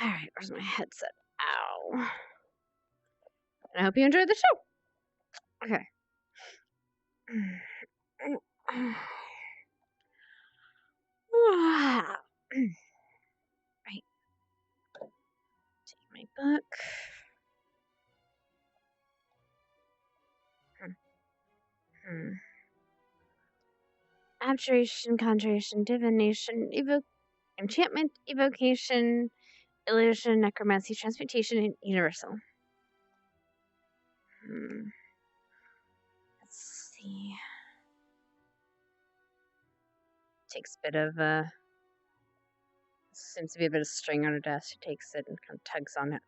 Alright, where's my headset? Ow. And I hope you enjoyed the show. Okay. Right. Take my book. Abjuration, conjuration, divination, enchantment, evocation, illusion, necromancy, transmutation, and universal. Let's see. Takes a bit of seems to be a bit of string on her desk. She takes it and kind of tugs on it.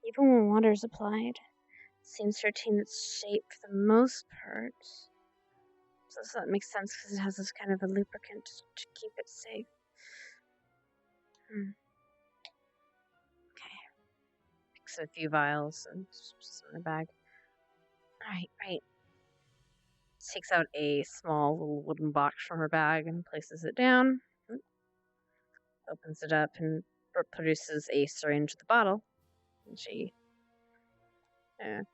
Even when water is applied, it seems to retain its shape for the most part. So that makes sense because it has this kind of a lubricant to keep it safe. Okay. Picks a few vials and puts them in the bag. Right. Takes out a small little wooden box from her bag and places it down. Opens it up and produces a syringe with a bottle. And she takes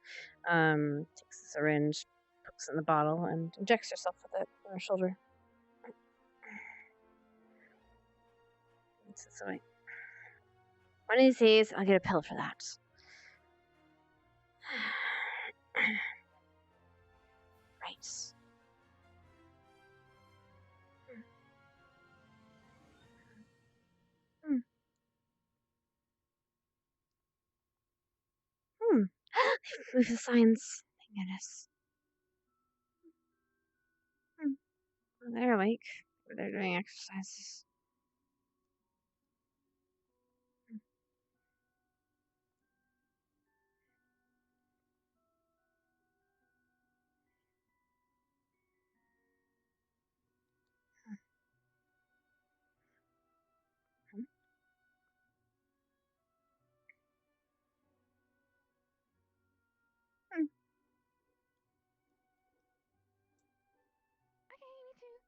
the syringe, puts it in the bottle, and injects herself with it on her shoulder. So wait. One of these days, I'll get a pill for that. Right. Move the signs. Thank goodness. Well, they're awake. They're doing exercises.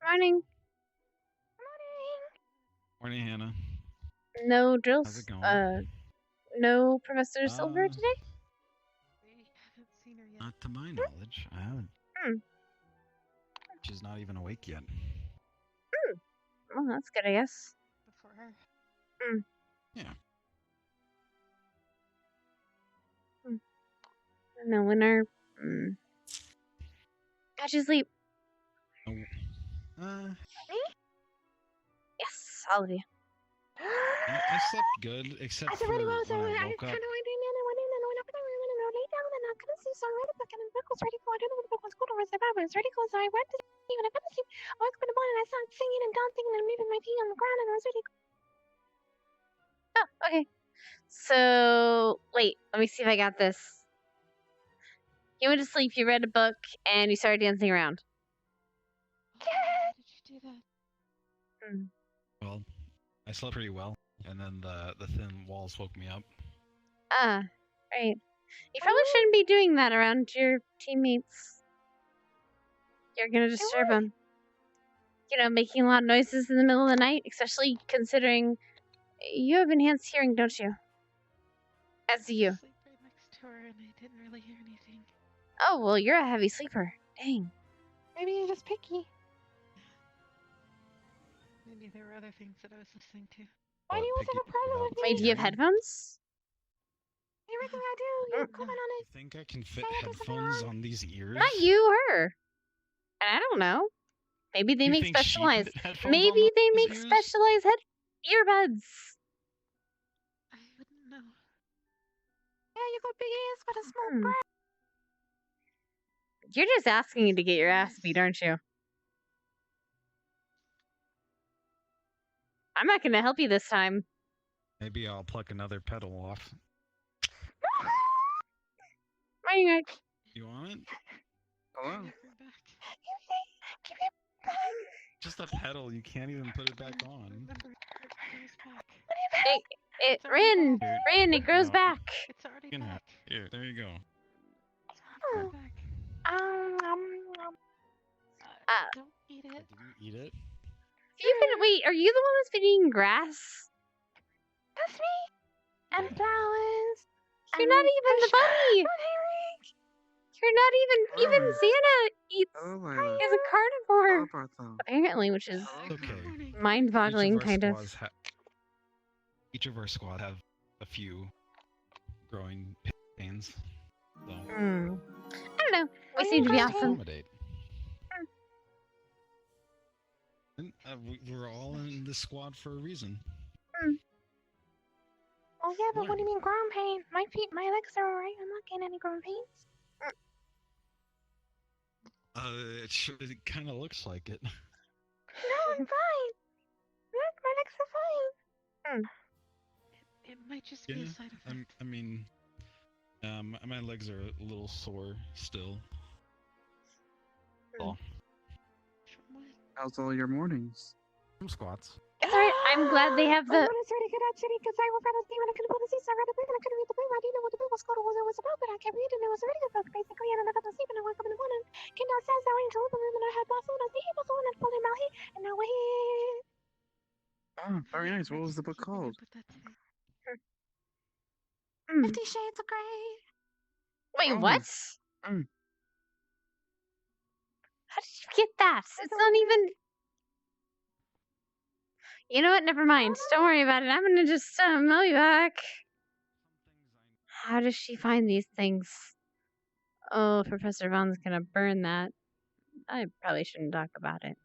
Morning. Morning, Hannah. No drills. How's it going? No Professor Silver today? We haven't seen her yet. Not to my knowledge. I haven't. She's not even awake yet. Well, that's good, I guess. Before her. Yeah. No winner. How'd you sleep? Me? Yes, all of you. I slept good, except for when I woke up. I went in and went up and I lay down and I couldn't sleep, so I read a book and the book was ready for I don't know what the book was called or was about, but it was ready close, so I went to sleep and I couldn't sleep. I woke up in the morning and I started singing and dancing and moving my feet on the ground and I was ready. Oh, okay. So, wait, let me see if I got this. You went to sleep, you read a book, and you started dancing around. How did you do that? Well, I slept pretty well, and then the thin walls woke me up. Ah, right. You probably shouldn't be doing that around your teammates. You're gonna disturb them. You know, making a lot of noises in the middle of the night, especially considering you have enhanced hearing, don't you? As do you. I sleep right next to her and I didn't really hear anything. Oh, well, you're a heavy sleeper. Dang. Maybe you're just picky. Maybe there were other things that I was listening to. Why do you always have a problem with me? Wait, do you have headphones? Everything I do, you comment on it. You think I can fit headphones on these ears? Not you, her. I don't know. Maybe they make specialized. Maybe they make specialized earbuds. I wouldn't know. Yeah, you got big ears, but a small brain. You're just asking to get your ass beat, aren't you? I'm not going to help you this time. Maybe I'll pluck another petal off. You want it? Hello? Just a petal. You can't even put it back on. Rin, it grows back. It's already back. Here, there you go. Don't eat it. Did you eat it? Wait, are you the one that's been eating grass? That's me. And flowers. You're not even the bunny. You're not even Santa eats. Is a carnivore. Apparently, which is Okay. mind-boggling, kind of. Each of our squad have a few growing pains. So I don't know. We Are seem you to be growing awesome. accommodate. And, we're all in this squad for a reason. Oh yeah, but what do you mean growing pain? My legs are alright. I'm not getting any growing pains. It kind of looks like it. No, I'm fine. Look, my legs are fine. It might just be a side effect. I mean, my legs are a little sore still. Oh. How's all your mornings? Some squats. It's alright. I'm glad they have the. I was really good actually because I was rather see when I couldn't put the seats. I read a book and I couldn't read the book. I didn't know what the book was called or what it was about, but I kept reading. It was a really good book basically, and I got to sleep and I woke up in the morning. Came downstairs, I went into the living room and I had my phone. I was able to and I pulled him out here, and now we're here. Oh, very nice. What was the book called? 50 Shades of Grey. Wait, Oh. what? Mm. How did you get that? It's not even. You know what? Never mind. Don't worry about it. I'm gonna just mail you back. How does she find these things? Oh, Professor Vaughn's gonna burn that. I probably shouldn't talk about it.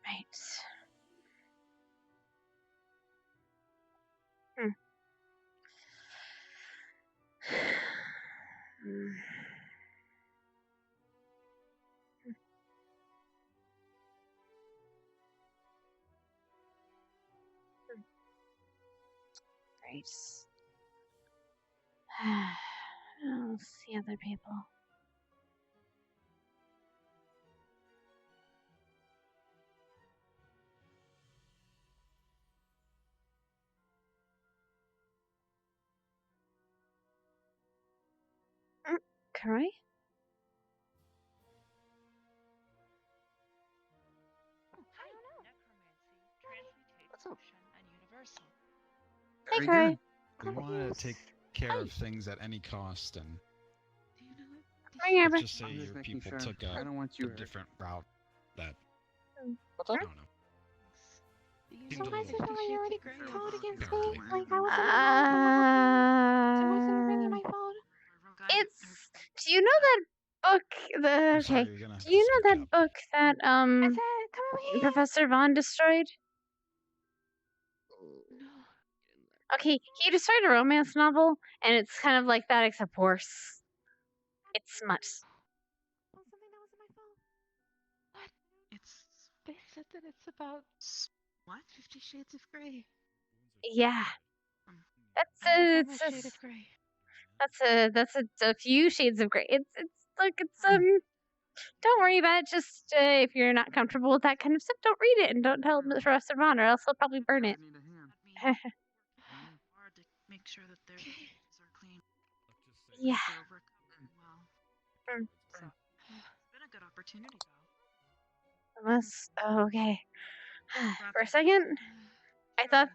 Right. Right. I'll see other people. Karai? What's up? And universal. Hey, Very Karai. good. We want to take care of things at any cost, and Do you know Hi, Amber. let's just say I'm just your making people sure. took I a don't want you hurt. different route that What's I up? don't know. So why is it that you already called against Sure. me? Like I wasn't so it wasn't really my fault. It's. Do you know that book? I'm sorry, Okay. you're gonna have Do to you know speak that up. book that I said, come over here. Professor Vaughn destroyed? No. Okay, he destroyed a romance novel, and it's kind of like that except worse. It's smut. Something that wasn't my fault. What? They said that it's about what? 50 Shades of Grey. Yeah. I'm That's a shade of grey. that's a few shades of gray. It's don't worry about it. Just if you're not comfortable with that kind of stuff, don't read it and don't tell Professor Vaughn, or else he'll probably burn it. I need a hand. Hard to make sure that their faces are clean. Yeah. They're working well. It's been a good opportunity, though. Unless, oh, okay. For a second, I thought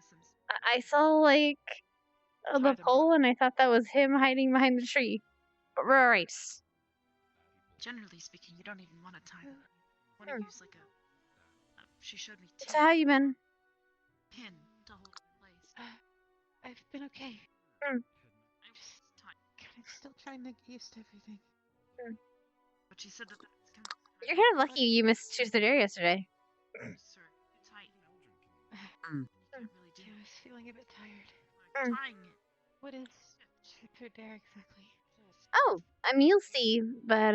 I saw like the pole, and I thought that was him hiding behind the tree. But we're alright. Generally speaking, you don't even want to tie them. You want to use like a. She showed me So how you been? pin to hold in place. I've been okay. I'm just tied. I'm still trying to get used to everything. But she said that that's kind of. You're kind of lucky you missed Tuesday yesterday. Sir, tight. You can't really do. I was feeling a bit tired. Tying it. What is truth or dare exactly? Oh, I mean, you'll see, but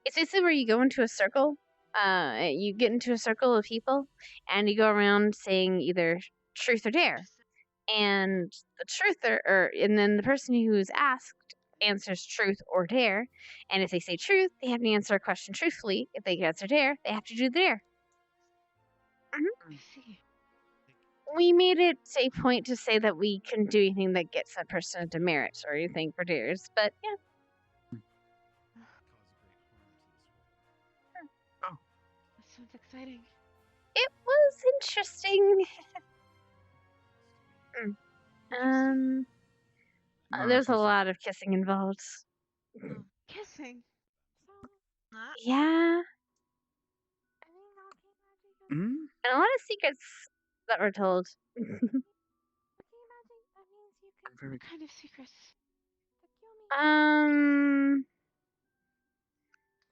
It's basically where you go into a circle. You get into a circle of people, and you go around saying either truth or dare. And the truth and then the person who's asked answers truth or dare. And if they say truth, they have to answer a question truthfully. If they answer dare, they have to do the dare. I see. We made it a point to say that we couldn't do anything that gets that person a demerit or anything for dares, but yeah. That sounds exciting. It was interesting. No, There's a she's- lot of kissing involved. Kissing. Yeah, Hmm? and a lot of secrets that were told. Very What kind of secrets?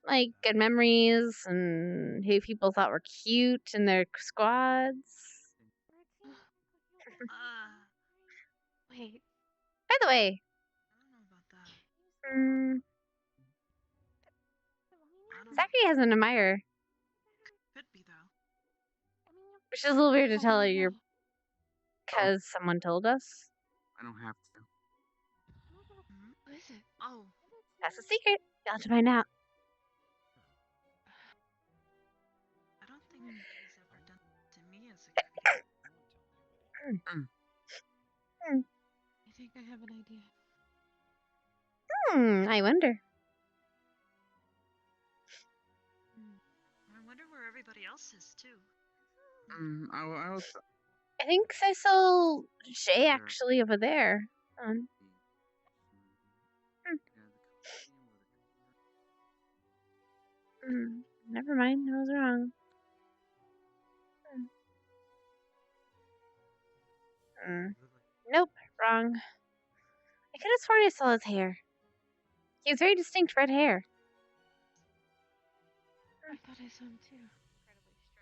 Like good memories and who people thought were cute in their squads. Wait. By the way, I don't know about that. I don't Zachary has an admirer, could be though. which is a little weird to tell Oh, you no. because someone told us. I don't have to. What is it? Oh, That's a secret. You'll have to find out. I don't think he's ever done that to me as a kid. I think I have an idea. I wonder. I wonder where everybody else is too. I was. I think I saw Jay actually over there. Never mind, I was wrong. Nope, wrong. I could have sworn I saw his hair. He has very distinct red hair. I thought I saw him too.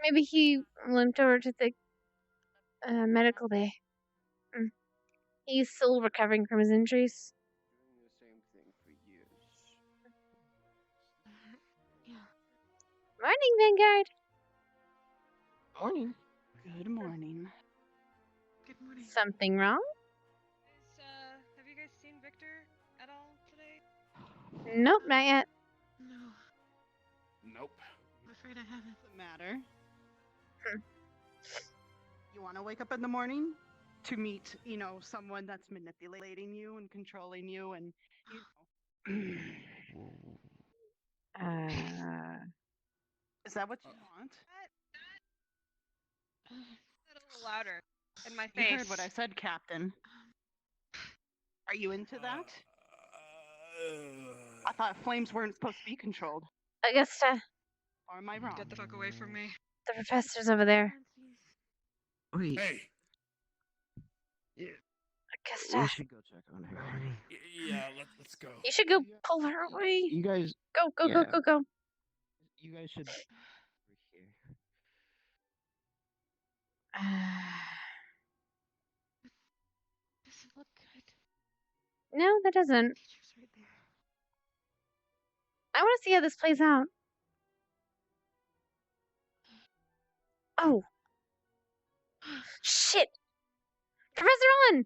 Maybe he limped over to the medical bay. He's still recovering from his injuries. Doing the same thing for years. Yeah. Morning, Vanguard. Morning. Good morning. Good morning. Something wrong? Have you guys seen Victor at all today? Nope, not yet. No, Nope. I'm afraid I haven't. Doesn't matter. You want to wake up in the morning to meet, someone that's manipulating you and controlling you, and is that what you want? Say it a little louder in my You face. heard what I said, Captain. Are you into that? I thought flames weren't supposed to be controlled. Augusta, Or am I wrong? Get the fuck away from me. the professor's over there. Wait. Hey. Augusta, We should go check on her. Yeah, let's go. you should go pull her away. You guys, Go, go, go, Yeah. go, go. you guys should. Over here. Doesn't look good. No, that doesn't. Teacher's right there. I want to see how this plays out. Oh. Shit. Professor Ron!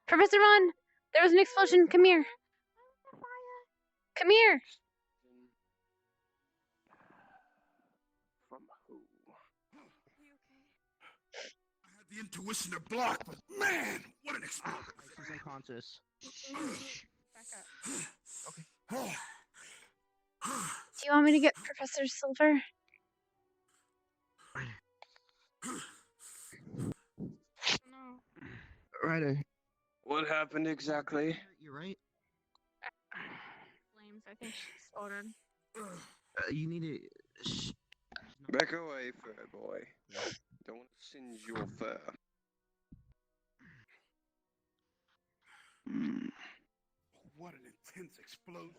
Professor Ron! There was an explosion. Come here. Come here. From who? I had the intuition to block, but man, what an explosion! She's unconscious. Okay. Do you want me to get Professor Silver? Ryder, What happened exactly? you're right. Flames, I think she exploded. You need to. Back away, fur boy. Don't want to singe your fur. What an intense explosion.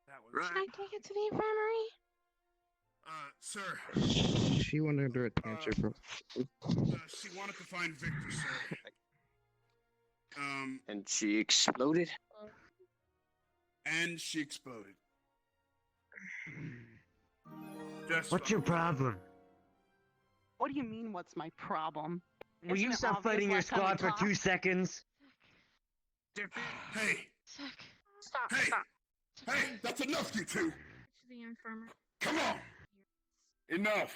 That was Should I take it to the infirmary? sir. She went under a tantrum. She wanted to find Victor, sir. And she exploded? And she exploded. Just What's your problem? What do you mean, what's my problem? Will Isn't you it stop obvious fighting your last time we squad for 2 talked? seconds? Hey, Sick. Stop, hey, stop. hey, that's enough, you two. To the infirmary. Come on. Enough.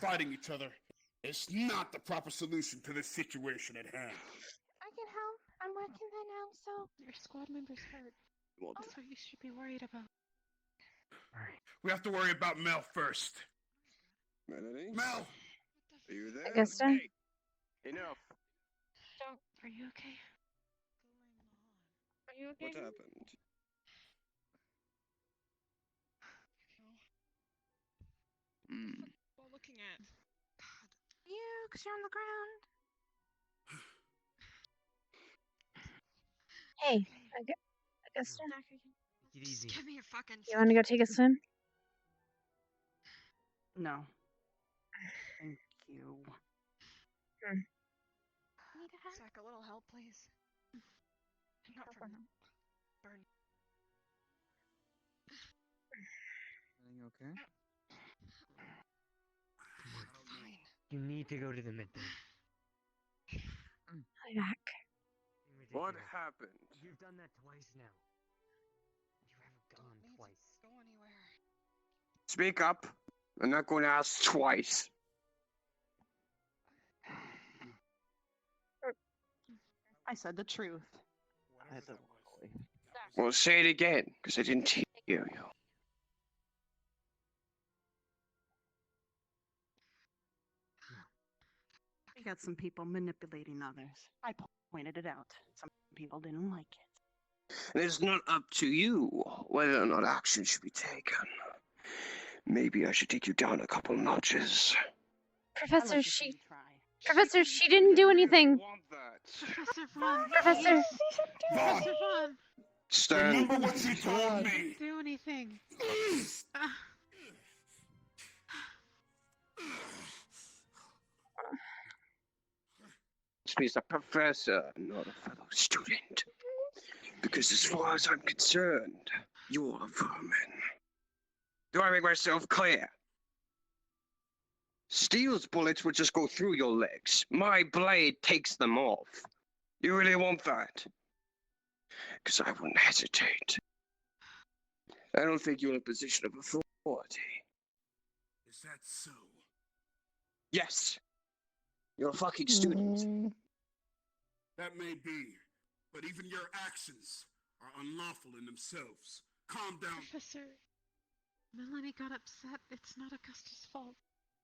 Fighting each other is not the proper solution to the situation at hand. I can help. I'm working there now, so. Your squad member's hurt. That's what you should be worried about. We have to worry about Mel first. Melanie? Mel! Are you there? Augusta? Hey, enough. Don't. Are you okay? Are you okay? What happened? What looking at? You, because you're on the ground. Hey, Augusta? Take it easy. Give me a fucking You want to go take a swim? No. Thank you. Need a hand? Zach, a little help, please. Not Help from or no? burn. Everything okay? Fine. You need to go to the mid bay. I'll be back. What happened? You've done that twice now. You haven't gone Don't need twice. to go anywhere. Speak up. I'm not going to ask twice. I said the truth. Well, say it again, because I didn't hear you. We got some people manipulating others. I pointed it out. Some people didn't like it. And it's not up to you whether or not action should be taken. Maybe I should take you down a couple notches. Professor, she didn't do anything. Want that? Professor Vaughn. Professor. Professor Vaughn. Stan. Remember what you told me. Didn't do anything. He's a professor, not a fellow student. Because as far as I'm concerned, you're a vermin. Do I make myself clear? Steel's bullets would just go through your legs. My blade takes them off. You really want that? Because I wouldn't hesitate. I don't think you're in a position of authority. Is that so? Yes. You're a fucking student. That may be, but even your actions are unlawful in themselves. Calm down. Professor, Melanie got upset. It's not Augusta's fault.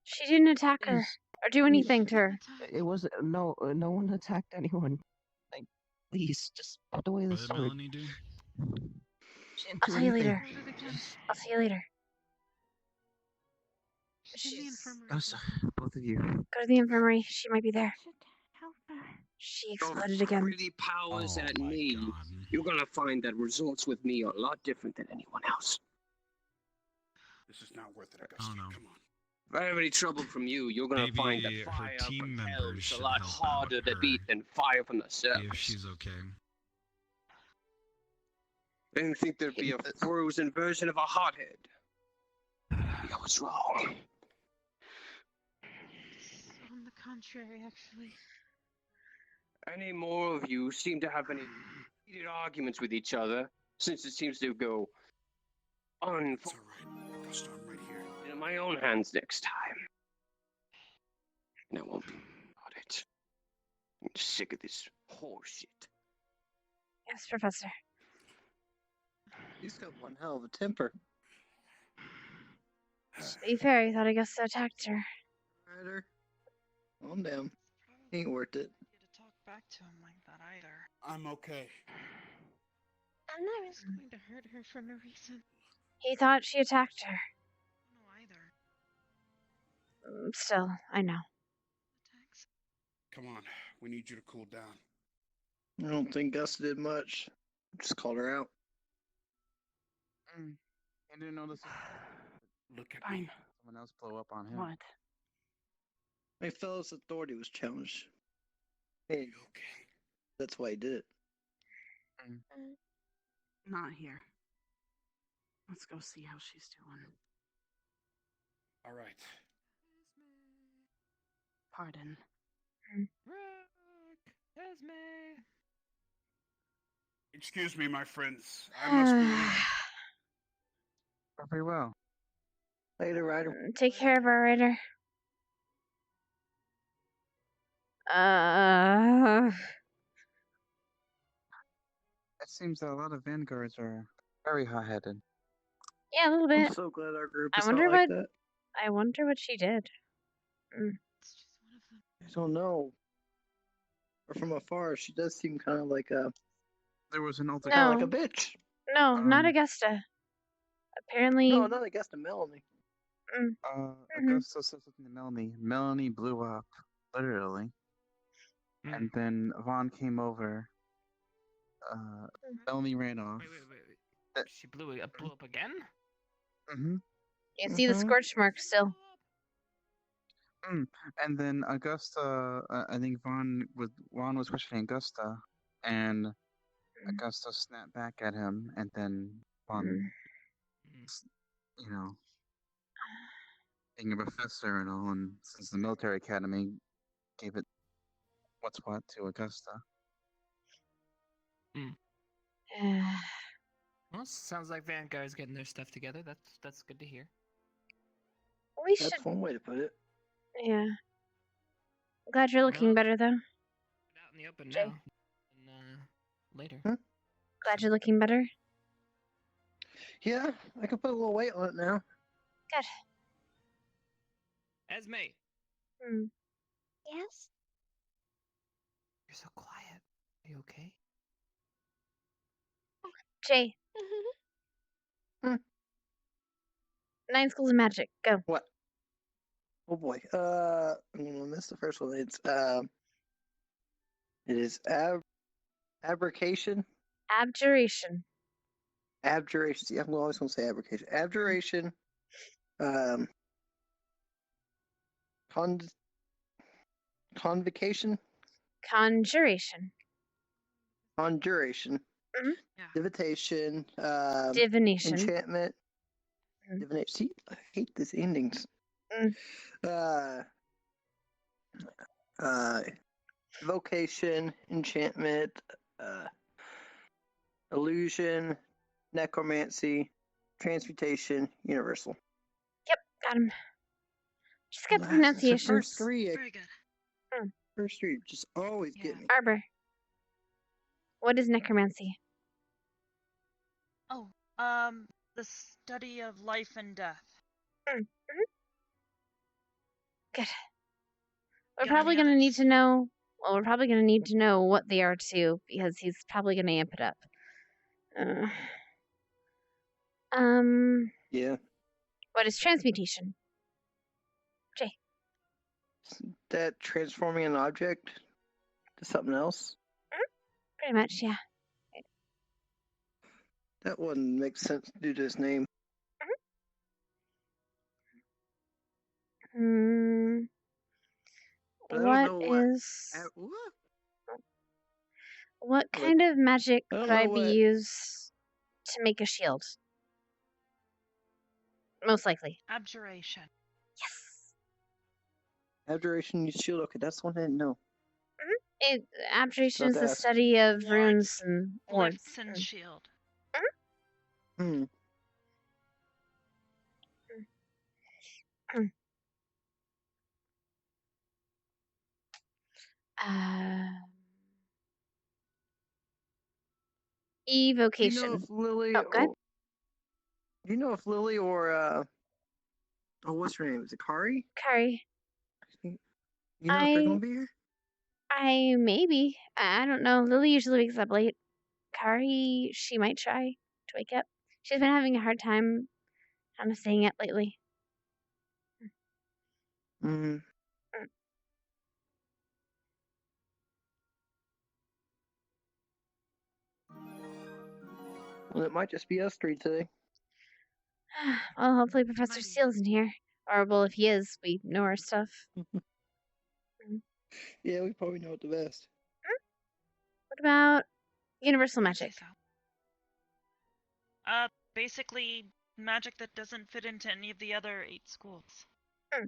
She didn't attack her or do anything to her. It was no one attacked anyone. Like, please, just put away the What did sword. Melanie do? She didn't I'll do tell you anything. later. I'll see you later. She's in the infirmary. Oh, sorry, both of you. Go to the infirmary. She might be there. Should help her. She Your exploded again. pretty powers Oh at my me. God. You're gonna find that results with me are a lot different than anyone else. This is not worth it, I Augusta. don't know. Come on. If I have any trouble from you, you're gonna find Maybe that her fire team from hell members is a should lot help harder out to her. beat than fire from the See if surface. she's okay. I didn't think there'd be a frozen version of a hothead. I was wrong. On the contrary, actually. Any more of you seem to have any heated arguments with each other, since it seems to go It's unfolded alright, Augusta, I'm right here. in my own hands next time. And I won't be about it. I'm sick of this horseshit. Yes, Professor. He's got one hell of a temper. To be fair, I thought Augusta attacked her. Ryder, calm down. Ain't worth it. You to talk back to him like that either. I'm okay. I'm not It's going to hurt her for no reason. He thought she attacked her. No, either. Still, I know. Attacks. Come on, we need you to cool down. I don't think Gus did much. Just called her out. I didn't notice Look at Fine. me. someone else blow up on him. What? My fellow's authority was challenged. Hey, You okay? that's why he did it. Not here. Let's go see how she's doing. All right. Pardon. Rook! Esme! Excuse me, my friends. I must be. Very well. Later, Ryder. Take care of our rider. It seems that a lot of vanguards are very hot-headed. Yeah, a little I'm bit. so glad our group I is wonder not like what. that. I wonder what she did. It's just one of them. I don't know. Or from afar, she does seem kind of like a There was an No. kind of like a bitch. No, not Um, Augusta. Apparently. No, not Augusta, Melanie. Augusta said something to Melanie. Melanie blew up, literally. And then Vaughn came over. Melanie ran off. Wait. She blew up again? Mm-hmm. You see the scorch mark still. And then Augusta, I think Vaughn was questioning Augusta, and Augusta snapped back at him, and then Vaughn, you know, being a professor and all, and since the military academy gave it what's what to Augusta. Well, sounds like Vanguard's getting their stuff together. That's good to hear. We That's should. one way to put it. Yeah. Glad you're looking Well, better, though. Out in the open Jay. now. And, later. Glad you're looking better. Yeah, I can put a little weight on it now. Good. Esme! Yes? You're so quiet. Are you okay? Jay. 9 schools of magic. Go. What? Oh boy. I'm gonna miss the first one. It is abrication. Abjuration. Abjuration. See, I'm always gonna say abrication. Abjuration. Convocation. Conjuration. Conjuration. Yeah. Divination. Divination. Enchantment. Divination. See, I hate these endings. Vocation, enchantment, illusion, necromancy, transmutation, universal. Yep, got him. Just got the The pronunciations. first three, Very good. first three just always get me. Arbor. What is necromancy? Oh, the study of life and death. Good. We're Got probably any gonna need others? to know. Well, we're probably gonna need to know what they are too, because he's probably gonna amp it up. Yeah. What is transmutation? Jay. That transforming an object to something else. Pretty much, yeah. That one makes sense due to his name. But I don't know what kind of magic I don't would know I be what- used to make a shield? Most likely. Abjuration. Yes. Abjuration, shield. Okay, that's one I didn't know. Abjuration is Not the to ask. study of runes and wards. Lance and shield. Evocation. Do you know if Lily? Oh, go ahead. Do you know if Lily or oh, what's her name? Is it Kari? Kari. You know if they're gonna be here? Maybe. I don't know. Lily usually wakes up late. Kari, she might try to wake up. She's been having a hard time kind of staying up lately. Well, it might just be us three today. Well, hopefully Professor Steele's in here. Or, well, if he is, we know our stuff. Yeah, we probably know it the best. What about universal magic? basically magic that doesn't fit into any of the other 8 schools. Good.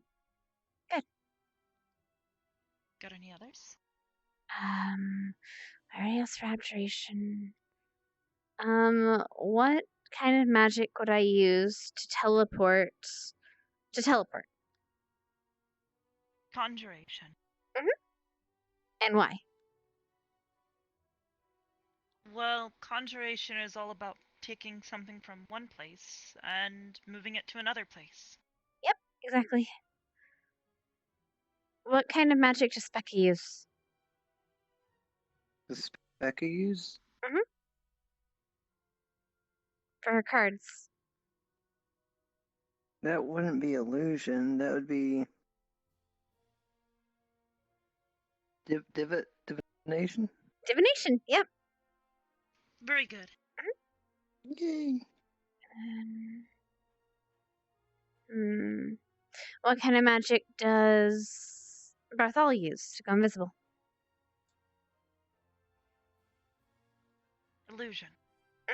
Got any others? Various for abjuration. What kind of magic would I use to teleport? Conjuration. And why? Well, conjuration is all about taking something from one place and moving it to another place. Yep, exactly. What kind of magic does Becca use? Does Becca use? For her cards. That wouldn't be illusion. That would be divination. Divination, yep. Very good. Yay. What kind of magic does Barthol use to go invisible? Illusion. I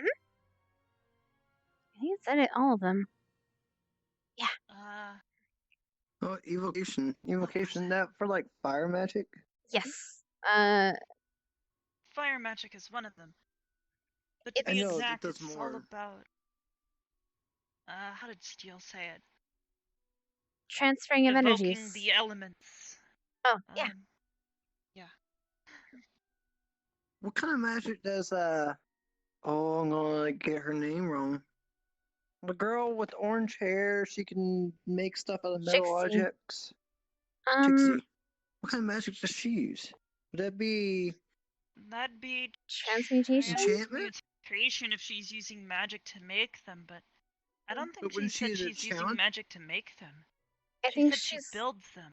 think it said it, all of them. Oh, evocation. Evocation, that for like fire magic? Yes. Fire magic is one of them. But to I be know, it exact, does it's more. all about... how did Steele say it? Transferring of Evoking energies. the elements. Oh, yeah. Yeah. What kind of magic does oh, I'm gonna get her name wrong. The girl with orange hair, she can make stuff out of metal Trixie. objects. Trixie. What kind of magic does she use? Would that be That'd be transmutation? Enchantment? Transmutation if she's using magic to make them, but I don't think But she wouldn't said she use a she's using challenge? magic to make them. I She think said she she's builds them.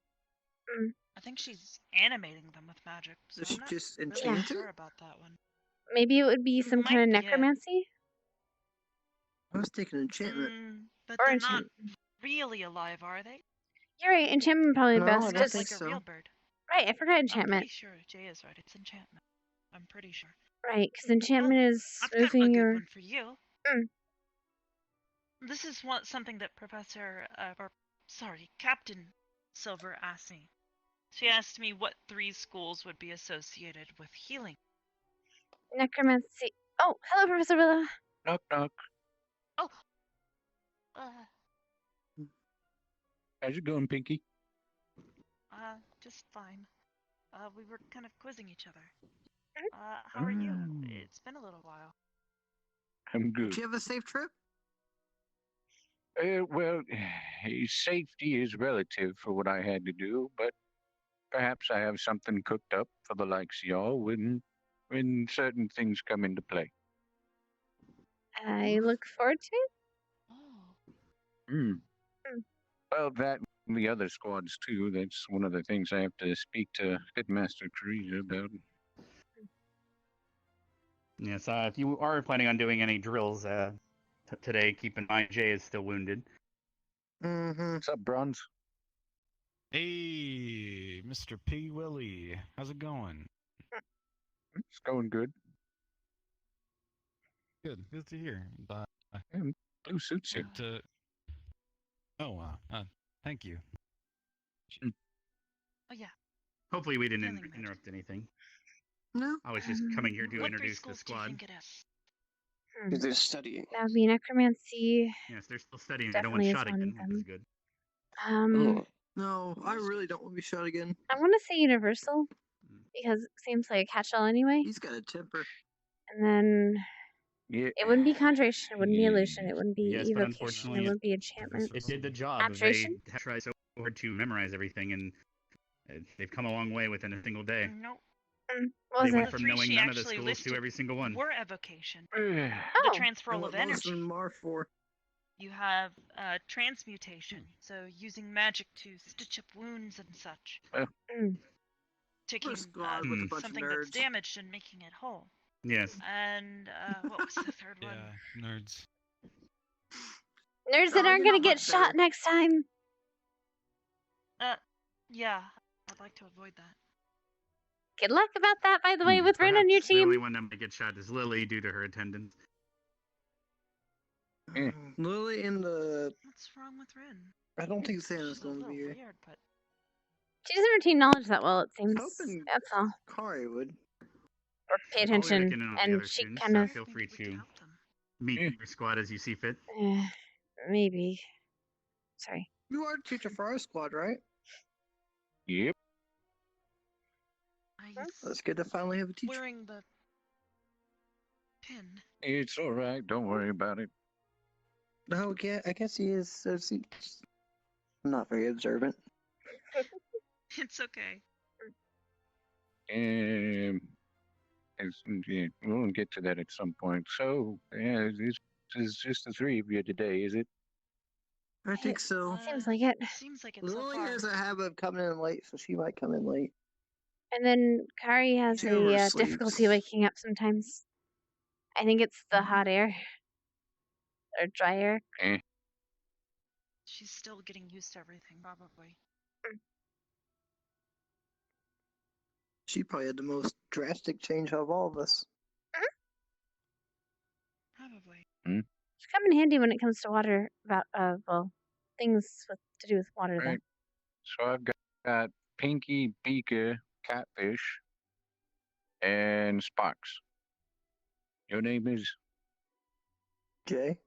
I think she's animating them with magic, so Does I'm she not just really enchant sure it? about that one. Maybe it would be some Might kind of be it. necromancy? I was thinking enchantment. But Or they're enchantment. not really alive, are they? You're right, enchantment probably No, best. I don't Just think like so. a real bird. right, I forgot I'm enchantment. pretty sure Jay is right. It's enchantment. I'm pretty sure. Right, because enchantment is I've got a moving good your. one for you. This is something that Captain Silver asked me. She asked me what 3 schools would be associated with healing. Necromancy. Oh, hello, Professor Villa. Knock knock. Oh. How's it going, Pinky? Just fine. We were kind of quizzing each other. How are you? It's been a little while. I'm good. Did you have a safe trip? Well, safety is relative for what I had to do, but perhaps I have something cooked up for the likes of y'all when certain things come into play. I look forward to it. Well, that and the other squads too. That's one of the things I have to speak to Pitmaster Teresa about. Yes, if you are planning on doing any drills today, keep in mind Jay is still wounded. What's up, Bronze? Hey, Mr. P. Willie. How's it going? It's going good. Good to hear. Blue suits you. Oh, thank you. Oh, yeah. Hopefully we didn't Feeling good. interrupt anything. No. I was just coming here to What 3 introduce the schools do you squad. think it is? Because they're studying. That would be necromancy. Yes, they're still studying. They don't want Definitely is shot one of again, which is them. good. No, I really don't want to be shot again. I want to say universal because it seems like a catch-all anyway. He's got a temper. And then Yeah. it wouldn't be conjuration, it wouldn't be illusion, it wouldn't be Yes, but evocation, unfortunately it wouldn't be enchantment. It did the job. Abjuration? They tried so hard to memorize everything, and they've come a long way within a single day. Nope. What was They went it? from 3 knowing she none of the actually schools to listed every single one. were evocation. Oh. The transferal And of what most of energy. them are for. You have transmutation, so using magic to stitch up wounds and such. Taking squad with a bunch of something that's nerds. damaged and making it whole. Yes. And what was the third one? Yeah, nerds. Nerds that aren't you're gonna not get much shot better. next time. Yeah, I'd like to avoid that. Good luck about that, by the way, with Ren on your Perhaps the team. only one that might get shot is Lily due to her attendance. Lily and the. What's wrong with Rin? I don't think Santa's She's a going to little be here. weird, but She doesn't retain knowledge that well, it seems. Hoping That's all. Kari would. Or pay I'll be attention, checking in on the and other she students, kind so of. feel free we could to help them. meet your squad as you see fit. Maybe. Sorry. You are the teacher for our squad, right? Yep. That's good to finally have a teacher. Wearing the pin. It's all right. Don't worry about it. Oh, yeah, I guess he is. He's not very observant. It's okay. Yeah, we'll get to that at some point. So, yeah, this is just the three of you today, is it? I think so. Seems like it. Seems like it Lily so far. has a habit of coming in late, so she might come in late. And then Kari has She a oversleeps. difficulty waking up sometimes. I think it's the hot air. Or dry air. She's still getting used to everything, probably. She probably had the most drastic change of all of us. Probably. It's come in handy when it comes to water, things to do with water, though. Right. So I've got Pinky, Beaker, Catfish, and Sparks. Your name is? Jay?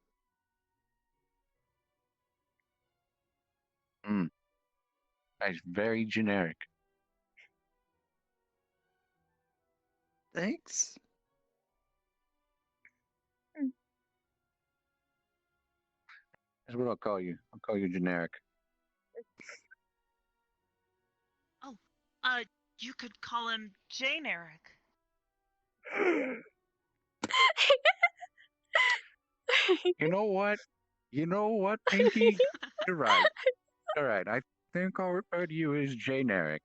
That's very generic. Thanks. That's what I'll call you. I'll call you generic. Oh, you could call him Jane Eric. You know what? Pinky? You're right. All right. I think I'll refer to you as generic.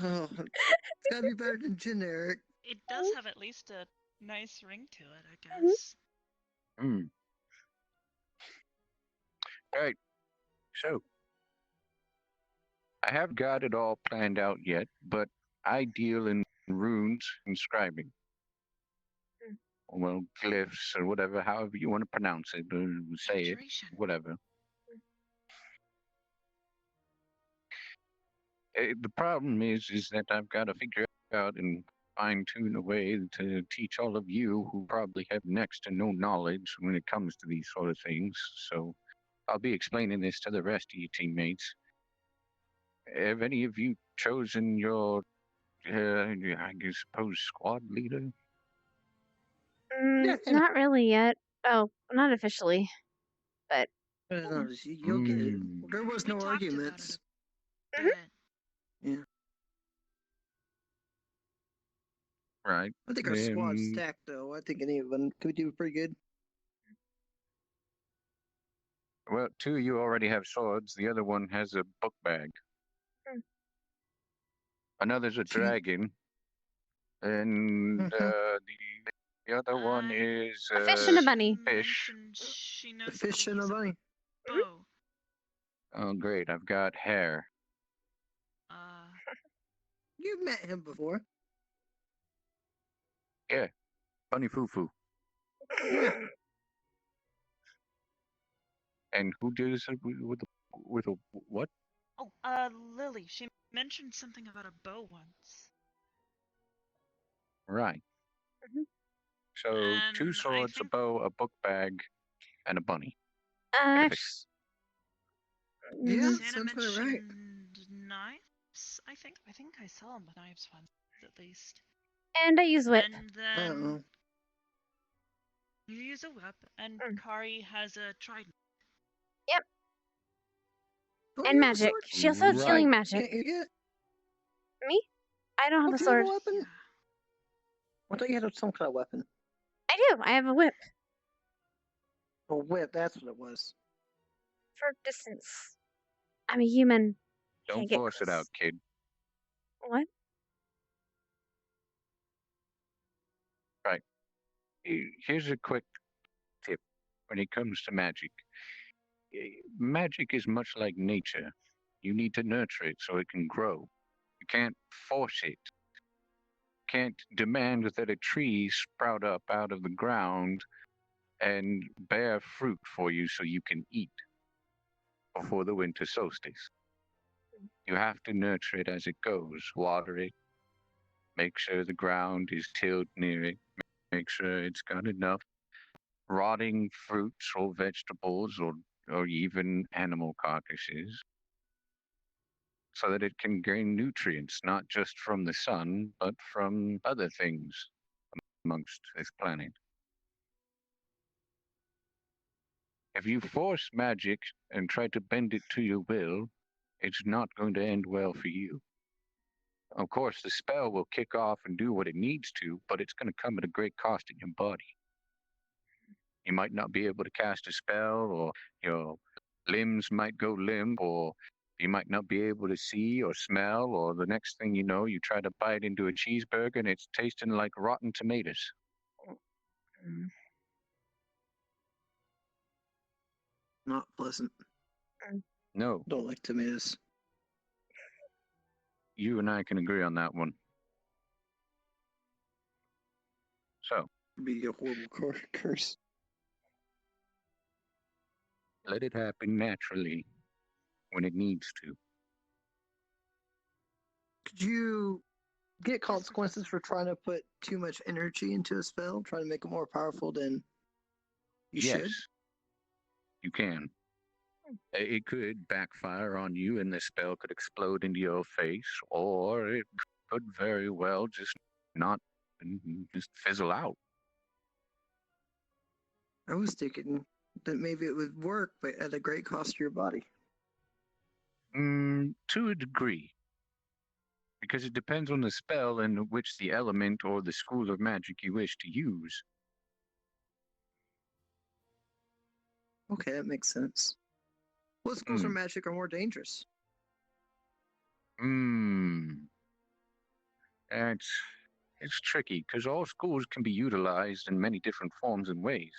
Oh, it's gotta be better than generic. It does have at least a nice ring to it, I guess. All right. So, I haven't got it all planned out yet, but I deal in runes and scribing. Well, glyphs or whatever, however you want to pronounce it, or say it, whatever. The problem is that I've got to figure out and fine-tune a way to teach all of you who probably have next to no knowledge when it comes to these sort of things. So I'll be explaining this to the rest of your teammates. Have any of you chosen your, I suppose, squad leader? Not really yet. Oh, not officially. But You'll get it. There was no arguments. Yeah. Right. I think our squad's stacked, though. I think any of them could do pretty good. Well, two of you already have swords. The other one has a book bag. Another's a dragon. And the other one is a fish and a bunny. Fish. She knows A fish and a bunny. bow. Oh, great. I've got hair. You've met him before. Yeah. Bunny Foo-Foo. And who does it with a what? Oh, Lily. She mentioned something about a bow once. Right. So two swords, a bow, a book bag, and a bunny. Yeah, Santa sounds about right. knives, I think. I think I saw him with knives once, at least. And I use whip. And then you use a whip, and Kari has a trident. Yep. And magic. She also has healing magic. Me? I don't have a sword. Weapon? I thought you had some kind of weapon. I do. I have a whip. A whip, that's what it was. For distance. I'm a human. Don't force it out, kid. What? Right. Here's a quick tip when it comes to magic. Magic is much like nature. You need to nurture it so it can grow. You can't force it. You can't demand that a tree sprout up out of the ground and bear fruit for you so you can eat before the winter solstice. You have to nurture it as it goes, water it, make sure the ground is tilled near it, make sure it's got enough rotting fruits or vegetables or even animal carcasses so that it can gain nutrients, not just from the sun, but from other things amongst this planet. If you force magic and try to bend it to your will, it's not going to end well for you. Of course, the spell will kick off and do what it needs to, but it's going to come at a great cost in your body. You might not be able to cast a spell, or your limbs might go limp, or you might not be able to see or smell, or the next thing you know, you try to bite into a cheeseburger and it's tasting like rotten tomatoes. Not pleasant. No. Don't like tomatoes. You and I can agree on that one. So. Be a horrible curse. Let it happen naturally when it needs to. Could you get consequences for trying to put too much energy into a spell, trying to make it more powerful than you should? You can. It could backfire on you and the spell could explode into your face, or it could very well just fizzle out. I was thinking that maybe it would work, but at a great cost to your body. To a degree. Because it depends on the spell and which the element or the school of magic you wish to use. Okay, that makes sense. What schools of magic are more dangerous? It's tricky, because all schools can be utilized in many different forms and ways.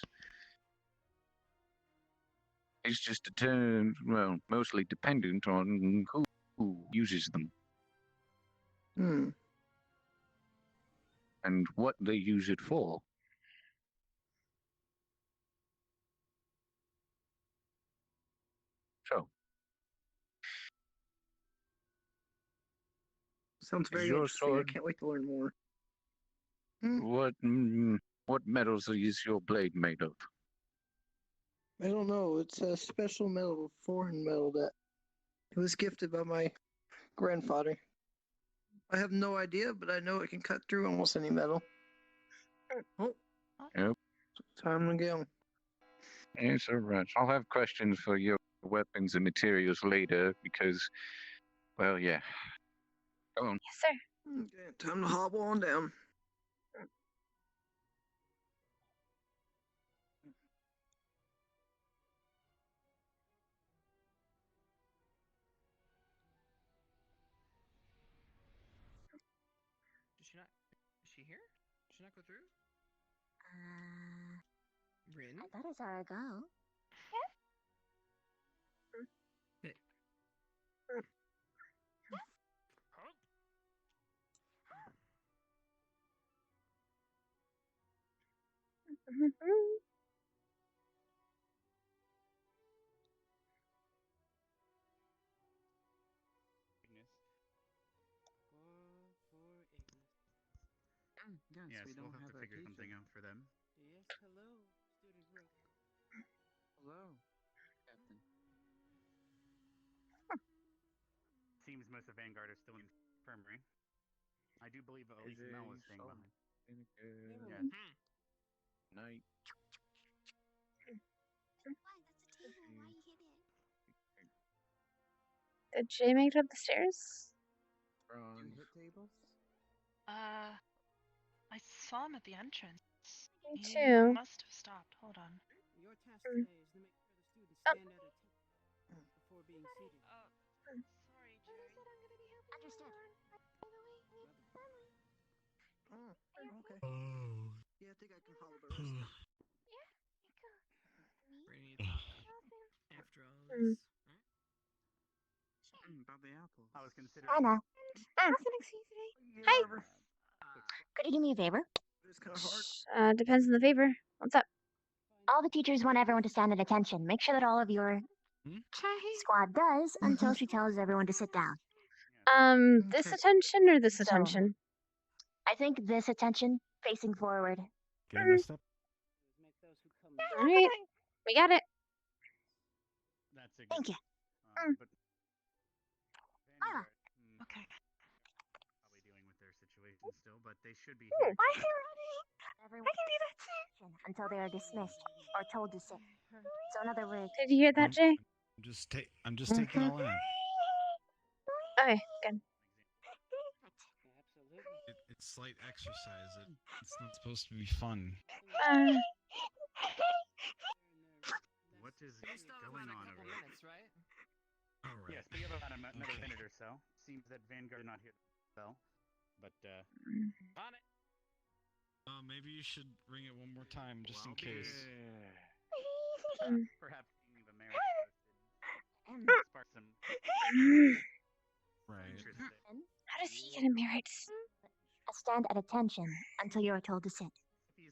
It's just mostly dependent on who uses them. And what they use it for. So. Sounds very interesting. I can't wait to learn more. What metals is your blade made of? I don't know. It's a special metal, foreign metal that it was gifted by my grandfather. I have no idea, but I know it can cut through almost any metal. Oh. Yep. Time to go. Yes, all right. I'll have questions for your weapons and materials later because, well, yeah. Go on. Yes, sir. Okay, time to hobble on down. Did she not? Is she here? Did she not go through? Rin? I thought I saw her go. Yes, we'll have to figure something out for them. Yes, hello, student Rook. Hello, Captain. Seems most of Vanguard are still in infirmary. I do believe at least Mel is staying behind. Yes. Night. Did Jay make it up the stairs? You hit tables? I saw him at the entrance. Me He too. must have stopped. Hold on. Your task today is to make sure the students stand at attention before being seated. Sorry, Jay. I just thought. By the way, we have family. Oh, okay. Yeah, I think I can follow the rest. Yeah, you go. Me? After all this, About the apple. I was considering. I know. What's the next few today? Hi. Could you do me a favor? It's kind of hard. Depends on the favor. What's up? All the teachers want everyone to stand at attention. Make sure that all of your squad does until she tells everyone to sit down. This attention or this So, attention? I think this attention, facing forward. Okay, messed up. Alright, we got it. That's a Thank you. But Vanguard, Okay. probably dealing with their situation still, but they should be here. Why are you running? Everyone I can do that too. Until they are dismissed or told to sit. So in other words. Did you hear that, Jay? I'm just taking a lap. Okay, good. It's slight exercise. It's not supposed to be fun. What is going on over there? Minutes, right? All right. Yes, we have about another minute or so. Seems that Vanguard is not here, though. But On it. Maybe you should ring it one more time, just in case. perhaps seeing the mayor posted spark some Right. interest there. How does he get a merit? Stand at attention until you are told to sit.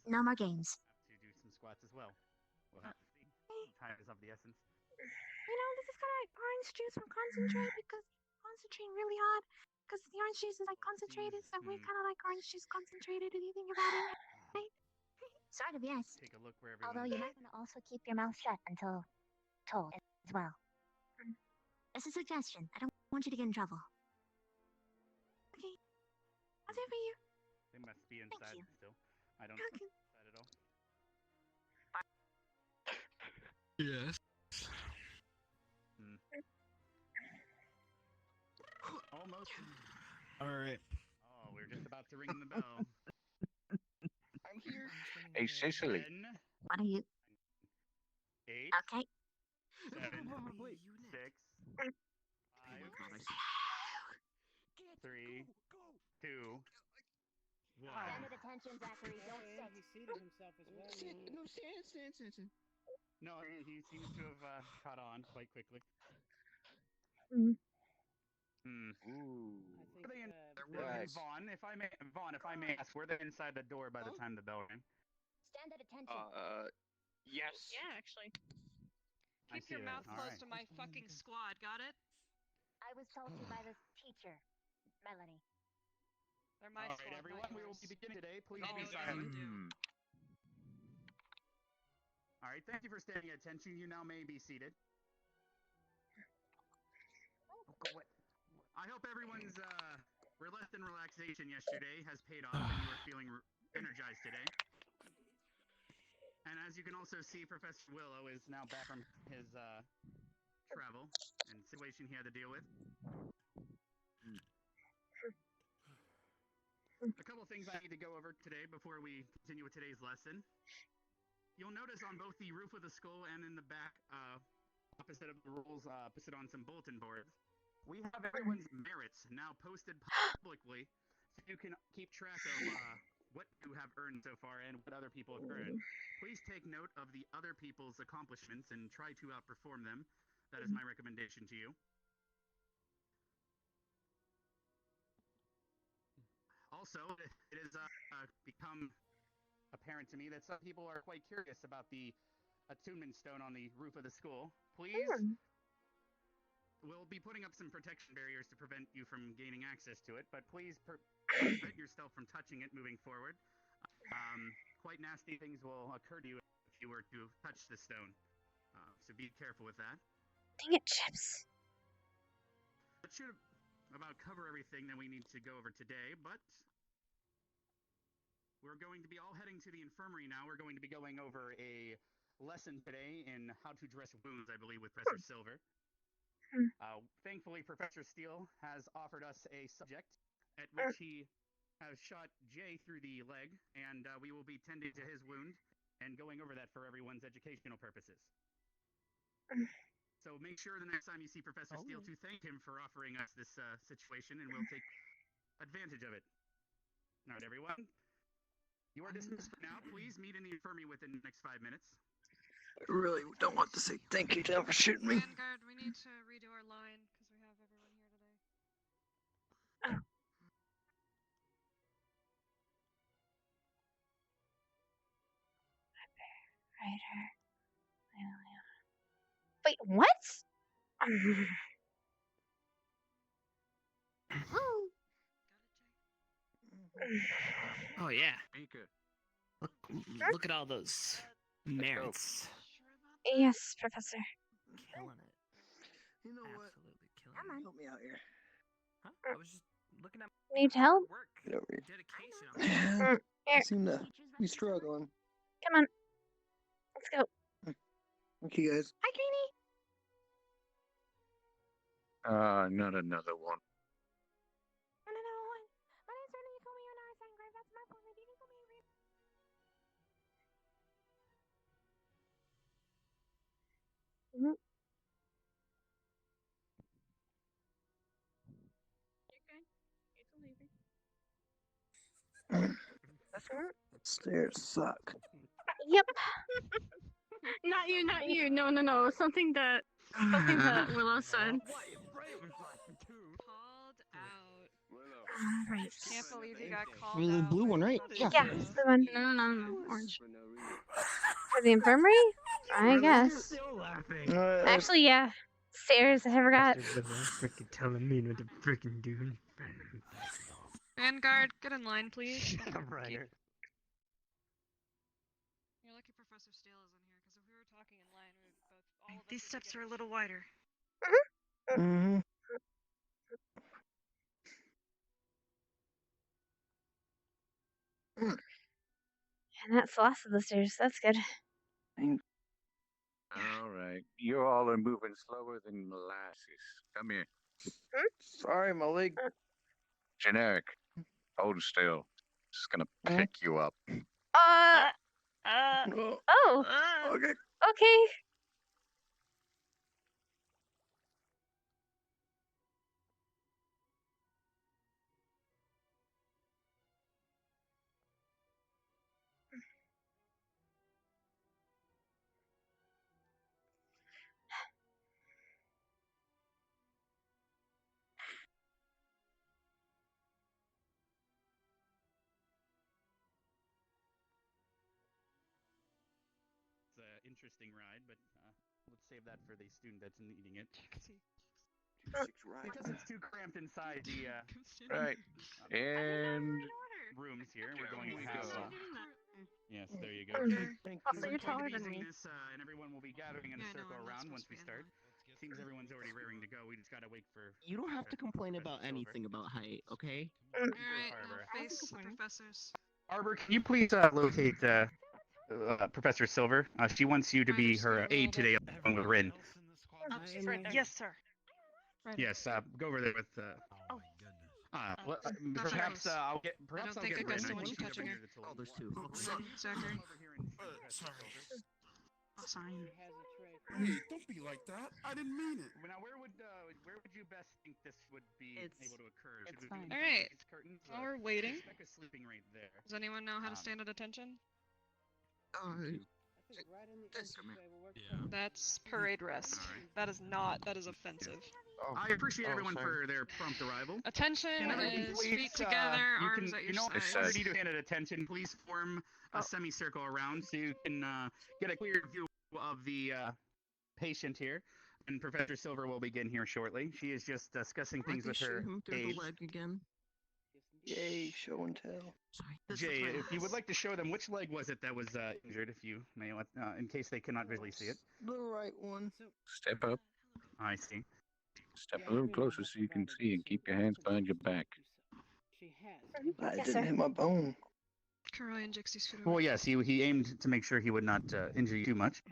No more games. To do some squats as well. We'll have to see. Time is of the essence. You know, this is kind of like orange juice from concentrate because concentrate really hard. Because the orange juice is like concentrated, so we kind of like orange juice concentrated if you think about it, right? Sort of, yes. Take a look where everyone Although you might want to also keep your mouth shut until told as well. It's a suggestion. I don't want you to get in trouble. Okay. I'll do it for you. They must be inside still. I don't Okay. inside at all. Yes. Almost. All right. Oh, we're just about to ring the bell. I'm here. Hey, Sicily. 10, What are you? 8, Okay. 7, Wait. 6, 5, 3, 2, 1. Stand at attention, Zachary. Don't sit. He seated himself as well. Stand. No, he seems to have caught on quite quickly. Ooh. Were they in, Yes. Vaughn, if I may ask, were they inside the door by the time the bell rang? Stand at attention. Yes. Yeah, actually. I Keep see your that. mouth All close right. to my fucking squad, got it? I was told to by the teacher, Melanie. They're my All squad, right, everyone, not we will yours. be beginning today. Please They be know what they're gonna silent. do. All right, thank you for standing at attention. You now may be seated. What? I hope everyone's relentless relaxation yesterday has paid off and you are feeling energized today. And as you can also see, Professor Willow is now back from his travel and situation he had to deal with. A couple things I need to go over today before we continue with today's lesson. You'll notice on both the roof of the skull and in the back, opposite of the rules, posted on some bulletin boards, we have everyone's merits now posted publicly, so you can keep track of what you have earned so far and what other people have earned. Please take note of the other people's accomplishments and try to outperform them. That is my recommendation to you. Also, it has become apparent to me that some people are quite curious about the attunement stone on the roof of the school. Please, we'll be putting up some protection barriers to prevent you from gaining access to it, but please prevent yourself from touching it moving forward. Quite nasty things will occur to you if you were to touch the stone, so be careful with that. Dang it, Chips. That should about cover everything that we need to go over today, but we're going to be all heading to the infirmary now. We're going to be going over a lesson today in how to dress wounds, I believe, with Professor Silver. Thankfully, Professor Steele has offered us a subject at which he has shot Jay through the leg, and we will be tending to his wound and going over that for everyone's educational purposes. So make sure the next time you see Professor Steele to thank him for offering us this situation, and we'll take advantage of it. All right, everyone. You are dismissed for now. Please meet in the infirmary within the next 5 minutes. I really don't want to say thank you to him for shooting me. Vanguard, we need to redo our line because we have everyone here today. Writer. Wait, what? Oh yeah. Mika, Look at all those merits. Yes, Professor. Killing it. You know what? Absolutely killing it. Help me out here. Huh? I was just looking at Need help? work. Get over here. Dedication. Man, Here, I seem to be struggling. come on. Let's go. Okay, guys. Hi, Greenie. not another one. No, no, no. My name's Renee. You call me your nice angry. That's my point. You can call me Renee. Mhm. Stairs suck. Yep. Not you, not you. No, no, no. Something that Willow said. Called out. Alright. Can't believe you got called The out. blue one, right? Yeah, it's the one. No, no, no, no. Orange. For the infirmary? I guess. Still laughing. Actually, yeah. Stairs, I forgot. Freaking telling me what to freaking do. Vanguard, get in line, please. Right. You're lucky Professor Steele is in here, because if we were talking in line, we would both all of us These would be steps are a getting little wider. Mm-hmm. And that's the last of the stairs. That's good. All right. You all are moving slower than molasses. Come here. Sorry, my leg. Generic. Hold still. Just gonna pick you up. Oh. Okay. Okay. It's an interesting ride, but let's save that for the student that's needing it. Because it's too cramped inside the Right. And rooms here. We're going to have. Yes, there you go. Also, you're taller than me. This, and everyone will be gathering in a circle around once we start. Seems everyone's already raring to go. We just gotta wait for. You don't have to complain about anything about height, okay? Alright, now face the professors. Arbor, can you please locate Professor Silver? She wants you to be her aide today along with Rin. Oh, she's right there. Yes, sir. Right. Yes, go over there with. Perhaps I'll get. Perhaps I don't think Rin. Augusta I wants think you she's touching over her. here to Oh, there's two. Zachary. Oh, sorry. Hey, don't be like that. I didn't mean it. Now, where would you best think this would be able to occur? It's Should fine. we Alright. these curtains? While we're waiting, Becca is sleeping right there. does anyone know how to stand at attention? That's parade rest. That is not. That is offensive. I appreciate everyone for their prompt arrival. Attention Can everybody is please, feet together, you arms can, at your you know, sides. already to stand at attention. Please form a semicircle around so you can get a clear view of the patient here. And Professor Silver will begin here shortly. She is just discussing things with her aides. again. Yay, show and tell. Sorry. Jay, if you would like to show them which leg was it that was injured, if you may, in case they cannot visually see it. The right one. Step up. I see. Step a little closer so you can see and keep your hands behind your back. I didn't hit my bone. Curly and Jixie's feet. Well, yes, he aimed to make sure he would not injure you too much.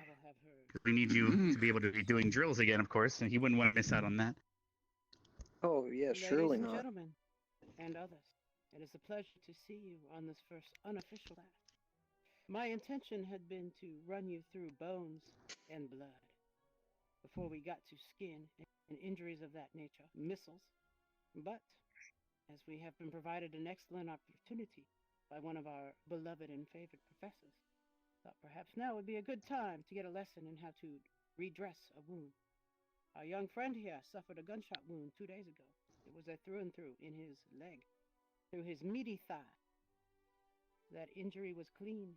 We need you to be able to be doing drills again, of course, and he wouldn't want to miss out on that. Oh, yeah, surely Ladies and not. gentlemen, and others, it is a pleasure to see you on this first unofficial class. My intention had been to run you through bones and blood before we got to skin and injuries of that nature, missiles. But as we have been provided an excellent opportunity by one of our beloved and favored professors, thought perhaps now would be a good time to get a lesson in how to redress a wound. Our young friend here suffered a gunshot wound 2 days ago. It was a through and through in his leg, through his meaty thigh. That injury was clean.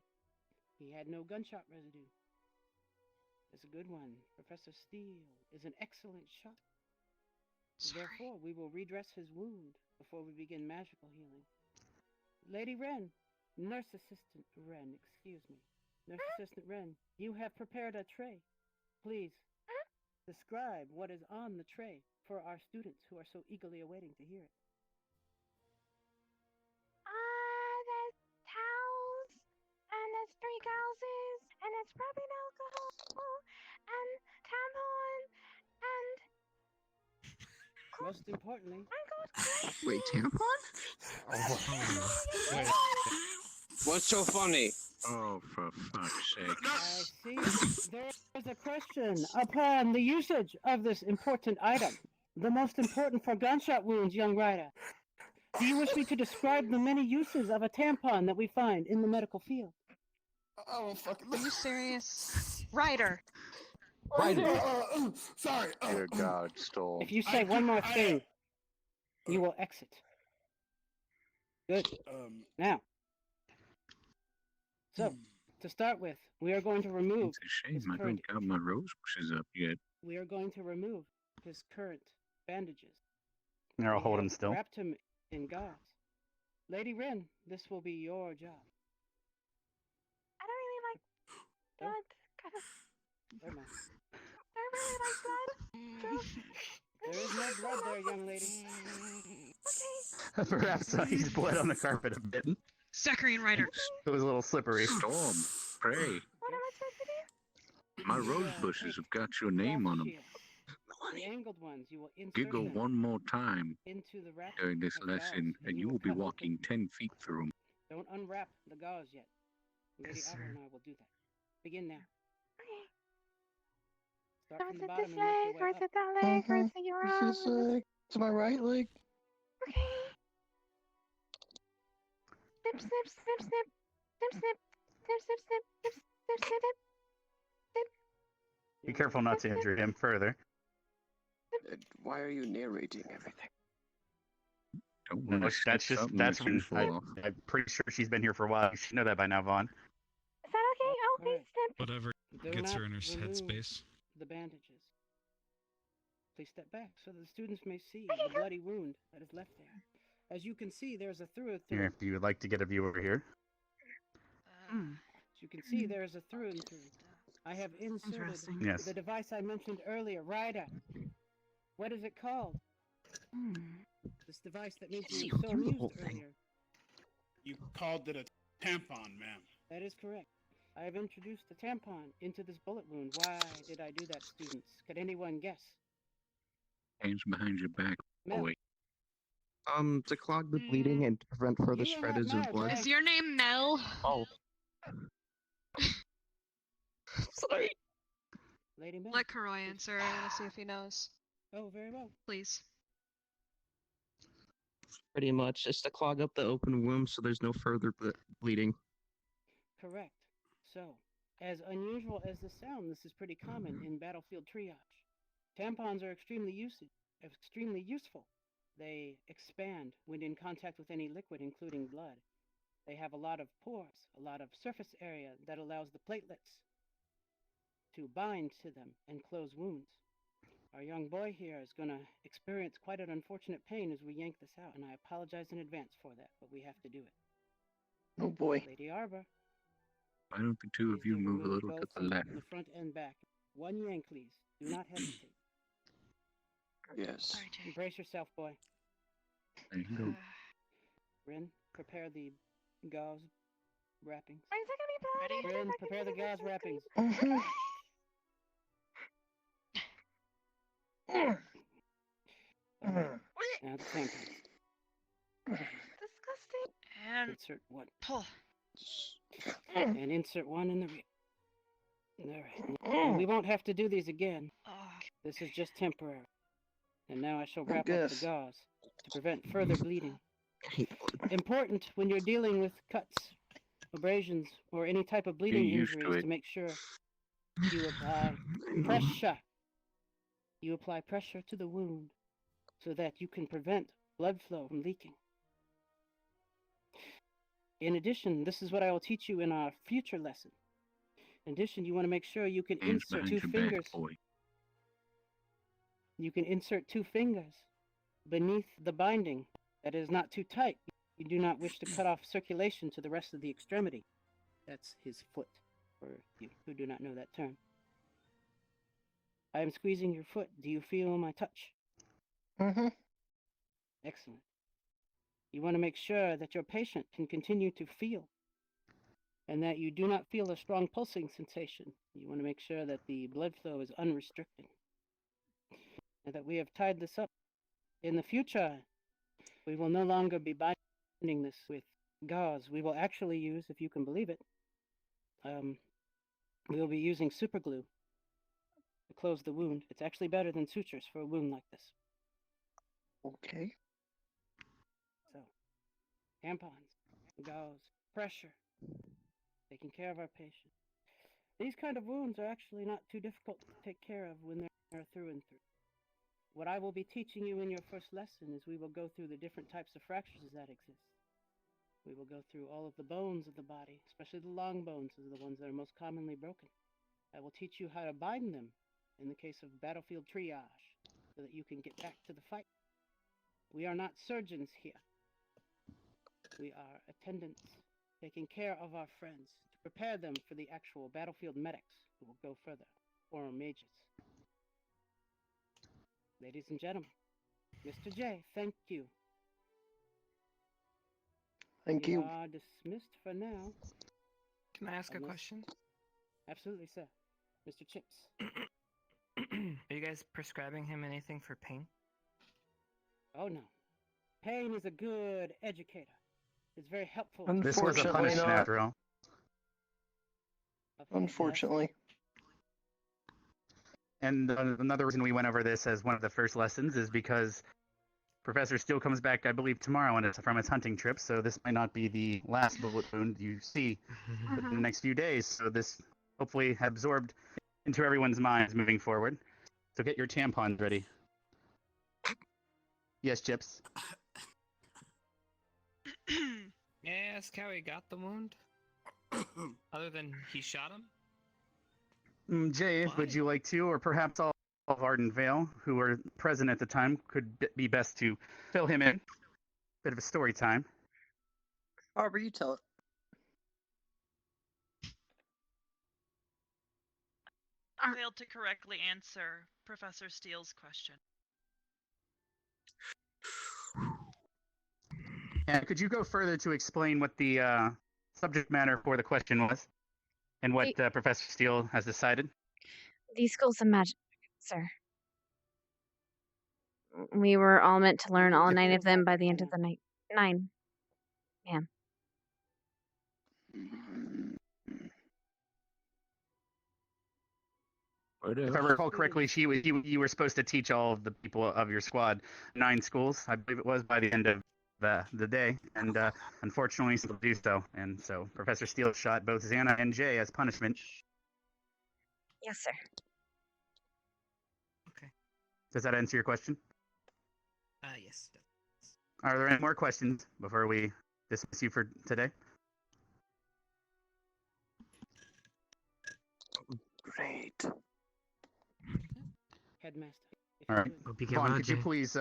He had no gunshot residue. is a good one. Professor Steele is an excellent shot. Therefore, we will redress his wound before we begin magical healing. Lady Wren, Nurse Assistant Wren, excuse me. Nurse Assistant Wren, you have prepared a tray. Please, describe what is on the tray for our students who are so eagerly awaiting to hear it. There's towels, and there's 3 gauzes, and there's rubbing alcohol, and tampon, and... Most importantly... Wait, tampon? Wait. What's so funny? Oh, for fuck's sake. I see. There is a question upon the usage of this important item. The most important for gunshot wounds, young rider. Do you wish me to describe the many uses of a tampon that we find in the medical field? Oh, fucking. Are you serious? Ryder. Ryder. Sorry. Dear God, Storm. If you say one more thing, you will exit. Good. Now. So, to start with, we are going to remove. It's a shame his I current, don't got my rose bushes up yet. We are going to remove his current bandages. I'll We hold have him still. Wrapped him in gauze. Lady Wren, this will be your job. I don't really like blood. Kind of. Never mind. I don't really like blood. There is no blood there, young lady. Perhaps he's bled on the carpet a bit. Saccharine Ryder. It was a little slippery. Storm, pray. What am I supposed to do? My rose bushes have got your name on them. The angled ones, you will insert Giggle them one more time into the wrap during this of lesson, gauze, and you will be walking 10 feet through them. Don't unwrap the gauze yet. Lady Yes, Abel sir. and I will do that. Begin now. Okay. Start So from is the it bottom this and work your leg, way or is up. it that leg, or is it your arm? This leg. To my right leg. Okay. Snip, snip, snip, snip. Snip, snip. Snip, snip, snip. Snip, snip, snip, snip. Be careful not to injure him further. Why are you narrating everything? Don't No, want to that's just when when I'm pretty sure she's been here for a while. You should know that by now, Vaughn. Is that okay? Oh, please, snip. Whatever Do gets not her in her remove headspace. the bandages. Please step back so that the students may see the bloody wound that is left there. As you can see, there's a through. Here, if you would like to get a view over here. As you can see, there is a through and through. I have inserted Interesting. Yes. the device I mentioned earlier, Ryder. What is it called? This device that made you so amused earlier. You called it a tampon, ma'am. That is correct. I have introduced the tampon into this bullet wound. Why did I do that, students? Could anyone guess? Hands behind your back, Mel. boy. To clog the bleeding and to prevent further You are not spreadage of Mel, blood. Jack. Is your name Mel? Oh. Sorry. Lady Mel. Let Karoy answer. I want to see if he knows. Oh, very well. Please. Pretty much. Just to clog up the open wound so there's no further bleeding. Correct. So, as unusual as this sounds, this is pretty common in battlefield triage. Tampons are extremely useful. They expand when in contact with any liquid, including blood. They have a lot of pores, a lot of surface area that allows the platelets to bind to them and close wounds. Our young boy here is going to experience quite an unfortunate pain as we yank this out, and I apologize in advance for that, but we have to do it. Oh boy. Lady Arbor, Why don't the two of please you do move a remove little to both the from left? the front and back. One yank, please. Do not hesitate. Yes. Brace yourself, boy. There you go. Rin, prepare the gauze wrappings. Is it gonna be blood? Rin, prepare the gauze wrappings. Now the tampons. Disgusting. And Insert one. pull. And insert one in the rear. Alright. And we won't have to do these again. This is just temporary. And now I shall wrap up the guess. gauze to prevent further bleeding. Important when you're dealing with cuts, abrasions, or any type of bleeding used to injuries it. to make sure you apply pressure. You apply pressure to the wound so that you can prevent blood flow from leaking. In addition, this is what I will teach you in our future lesson. In addition, you want to make sure you can Hands insert behind 2 your back, fingers. boy. You can insert 2 fingers beneath the binding that is not too tight. You do not wish to cut off circulation to the rest of the extremity. That's his foot, for you who do not know that term. I am squeezing your foot. Do you feel my touch? Mm-hmm. Excellent. You want to make sure that your patient can continue to feel and that you do not feel a strong pulsing sensation. You want to make sure that the blood flow is unrestricted and that we have tied this up. In the future, we will no longer be binding this with gauze. We will actually use, if you can believe it, we will be using super glue to close the wound. It's actually better than sutures for a wound like this. Okay. So, tampons, gauze, pressure, taking care of our patient. These kind of wounds are actually not too difficult to take care of when they're through and through. What I will be teaching you in your first lesson is we will go through the different types of fractures that exist. We will go through all of the bones of the body, especially the long bones, are the ones that are most commonly broken. I will teach you how to bind them in the case of battlefield triage, so that you can get back to the fight. We are not surgeons here. We are attendants, taking care of our friends, to prepare them for the actual battlefield medics who will go further, or mages. Ladies and gentlemen, Mr. J, thank you. Thank you. You are dismissed for now. Can I ask a question? Absolutely, sir. Mr. Chips. Are you guys prescribing him anything for pain? Oh no. Pain is a good educator. It's very helpful. This was a Unfortunately punishment not. after all. Unfortunately. And another reason we went over this as one of the first lessons is because Professor Steele comes back, I believe, tomorrow from his hunting trip, so this might not be the last bullet wound you see within the next few days. So this hopefully absorbed into everyone's minds moving forward. So get your tampons ready. Yes, Chips. May I ask how he got the wound? Other than he shot him? Jay, would you like to, or perhaps all of Arden Vale, who were present at the time, could be best to fill him in? Bit of a story time. Barbara, you tell it. Failed to correctly answer Professor Steele's question. And could you go further to explain what the subject matter for the question was, and what Professor Steele has decided? These schools of magic, sir. We were all meant to learn all 9 of them by the end of the night. 9. Ma'am. If I recall correctly, you were supposed to teach all of the people of your squad 9 schools, I believe it was, by the end of the day, and unfortunately still do so. And so Professor Steele shot both Xana and Jay as punishment. Yes, sir. Okay. Does that answer your question? Yes. Are there any more questions before we dismiss you for today? Great. Headmaster. All right. Vaughn, could you please,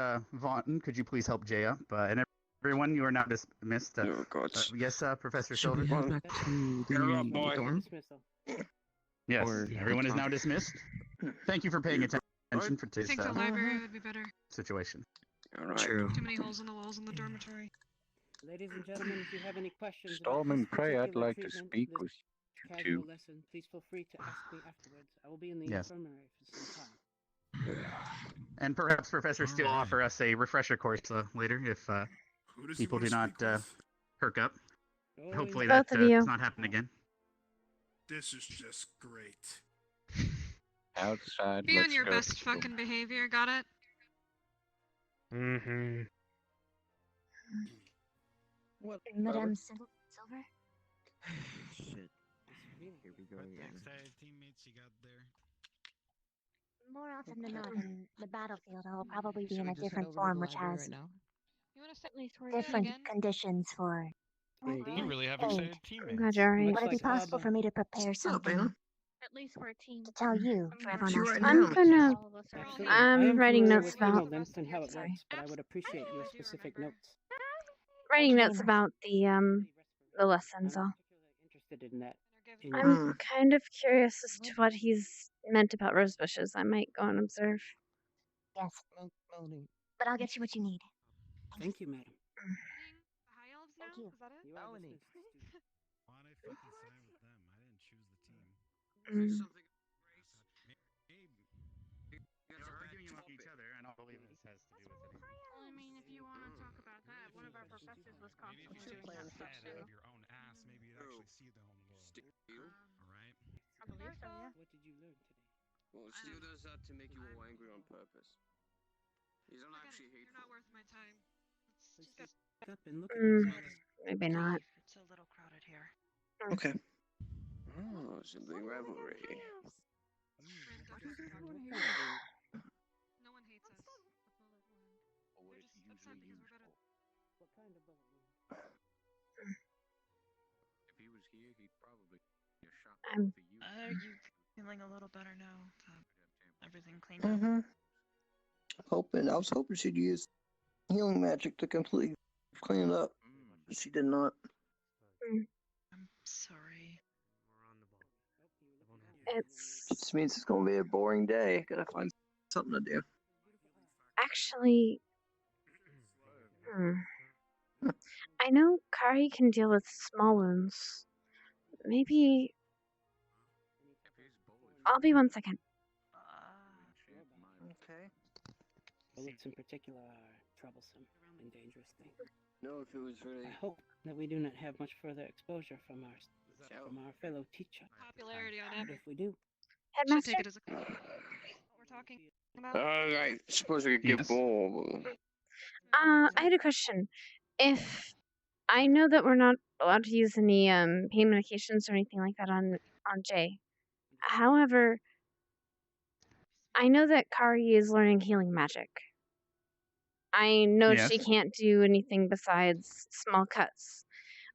could you please help Jay up? And everyone, you are now dismissed. Oh, God. Yes, Professor Should we Silver? head back to the dorm? Yes, Or- everyone is now dismissed. Thank you for paying attention for I today's think the library would be better. situation. True. Too many holes in the walls in the dormitory. Ladies and gentlemen, if you have any questions Storm about and this Prey, I'd particular like to treatment, speak this with you casual two. lesson, please feel free to ask me afterwards. I will be in the Yes. infirmary for some time. And perhaps Professor Steele Alright. offer us a refresher course later if Who does he people wanna do not speak with? perk up. Oh, Hopefully Both that of you. does not happen again. This is just great. Outside, Be let's on your go best to school. fucking behavior, got it? Mm-hmm. What? Madame Silver? Shit. Here we go again. teammates you got there? More often than not, in the battlefield, I'll probably be Should in we a just head different over to form, the which library has right now? You want to set me towards that different again? conditions for You really have pain. excited teammates. I'm glad you're alright. Would it be possible for me to prepare something At least we're a team. To tell you for Why everyone don't you else write to it I'm down? gonna. All of us are Absolutely. I I'm am writing familiar notes with about. hemal lymph and how it Sorry. works, but I would appreciate your specific notes. Writing notes Remember. about the lessons. I'm particularly interested in that. In I'm your kind of curious as to what he's meant about rose bushes. I might go and observe. Yes. But I'll get you what you need. Thank you, madam. High elves now? Thank you. Is that it? You are Why dismissed, student. did I fucking sign with them? I didn't choose the team. Mm. You're arguing among each other, and I'll believe this has to do with it. Well, I mean, if you want to talk about that, one of our professors was Maybe if constantly you took doing your that stuff head out too. of your own ass, maybe you'd actually see the home goal. Alright? I believe so, yeah. What did you learn today? Well, Steel does that to make you all angry on purpose. He's not Forget actually it. You're not hateful. worth my time. Please just back up and look at Mm, yourself. maybe not. It's a little crowded here. Okay. Oh, sibling rivalry. No one hates us. The bullet wound. We're just upset because we're better. What kind of bullet wound? If he was here, he'd probably be a shot I'm. for you. Are you feeling a little better now? Everything cleaned up? Mm-hmm. I was hoping she'd use healing magic to completely clean it up. But she did not. I'm sorry. It's Just means it's gonna be a boring day. Gotta find something to do. actually. I know Kari can deal with small wounds. Maybe. I'll be 1 second. Okay. Bullets in particular are troublesome and dangerous things. No, if it was really. I hope that we do not have much further exposure from our fellow teacher. Popularity on But Epic. if we do, Should Headmaster? take it as a what we're talking about. I suppose we could give Yes. more. I had a question. If I know that we're not allowed to use any pain medications or anything like that on Jay. However, I know that Kari is learning healing magic. I know she Yes. can't do anything besides small cuts.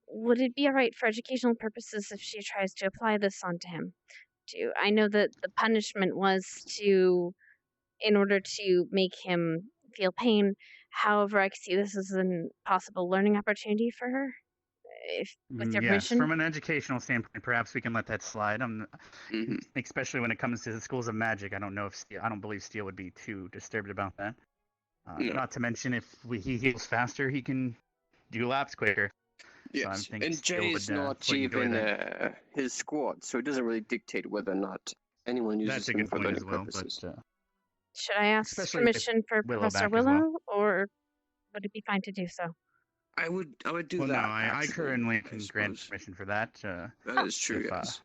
Would it be alright for educational purposes if she tries to apply this onto him? I know that the punishment was in order to make him feel pain. However, I could see this as a possible learning opportunity for her. If with your Yes, permission. from an educational standpoint, perhaps we can let that slide. Mm-hmm. Especially when it comes to the schools of magic. I don't believe Steel would be too disturbed about that. No. Not to mention, if he heals faster, he can do laps quicker. Yes, So I think and Steel Jay's would, not would enjoy even that. his squad, so it doesn't really dictate whether or not anyone uses That's a him good for point learning as well. purposes. But Should I ask especially with permission for Willow Professor back as well. Willow, or would it be fine to do so? I would do well, that. no, I actually, currently can grant suppose. permission for that. That is true. If Yes.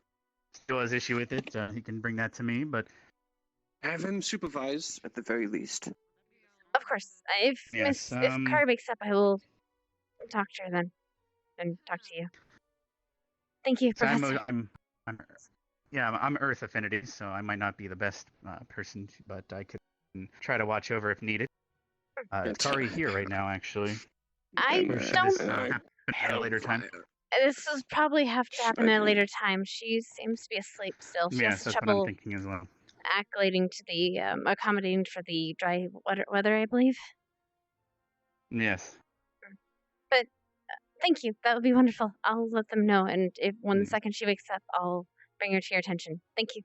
Steel has issue with it, he can bring that to me. But Have him supervise at the very least. Of course. If yes, if Kari wakes up, I will talk to her then, and talk to you. Thank you, so Professor. I'm Earth affinity, so I might not be the best person, but I could try to watch over if needed. Is Kari here right now, actually? I Or should don't. this happen at a later time? This will probably have to happen at a later time. She seems to be asleep still. She Yes, has that's what I'm trouble thinking as well. acclimating to the accommodating for the dry weather, I believe. Yes. But thank you. That would be wonderful. I'll let them know, and if the second she wakes up, I'll bring her to your attention. Thank you.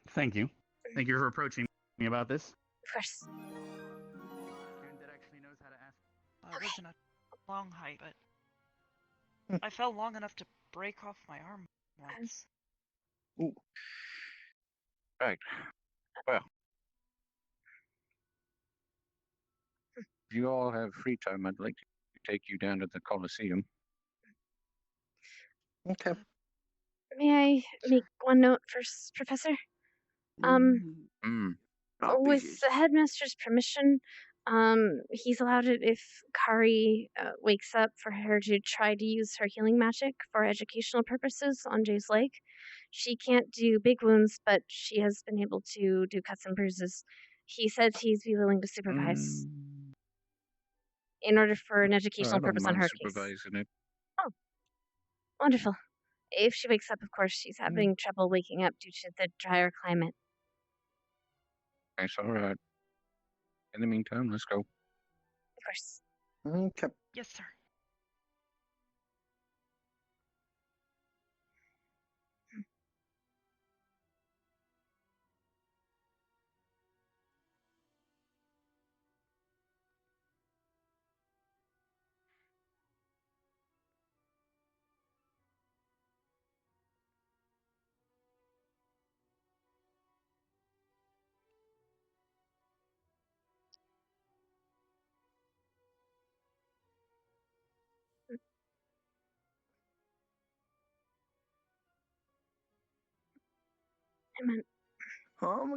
Thank you. Thank you for approaching me about this. Of course. That actually knows how to ask. I wasn't a long height, but I fell long enough to break off my arm once. Ooh. Right. Well. If you all have free time, I'd like to take you down to the Coliseum. Okay. May I make one note first, Professor? With the headmaster's permission, he's allowed it if Kari wakes up for her to try to use her healing magic for educational purposes on Jay's leg. She can't do big wounds, but she has been able to do cuts and bruises. He says he's be willing to supervise in order for an I educational don't purpose on mind her case. supervising it. Oh, wonderful. If she wakes up, of course, she's having trouble waking up due to the drier climate. That's all right. In the meantime, let's go. Of course. Okay. Yes, sir. I'm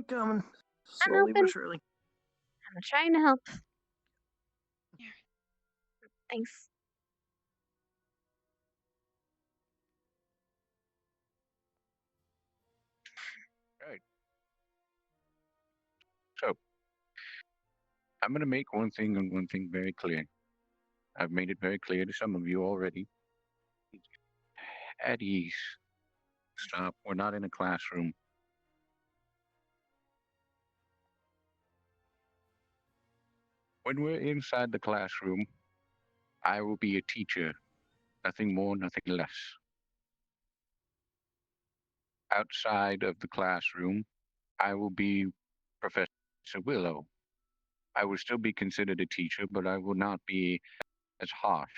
coming. Slowly but open. surely. I'm trying to help. Here. Thanks. Right. So, I'm going to make one thing very clear. I've made it very clear to some of you already. At ease. Stop. We're not in a classroom. When we're inside the classroom, I will be a teacher. Nothing more, nothing less. Outside of the classroom, I will be Professor Willow. I will still be considered a teacher, but I will not be as harsh.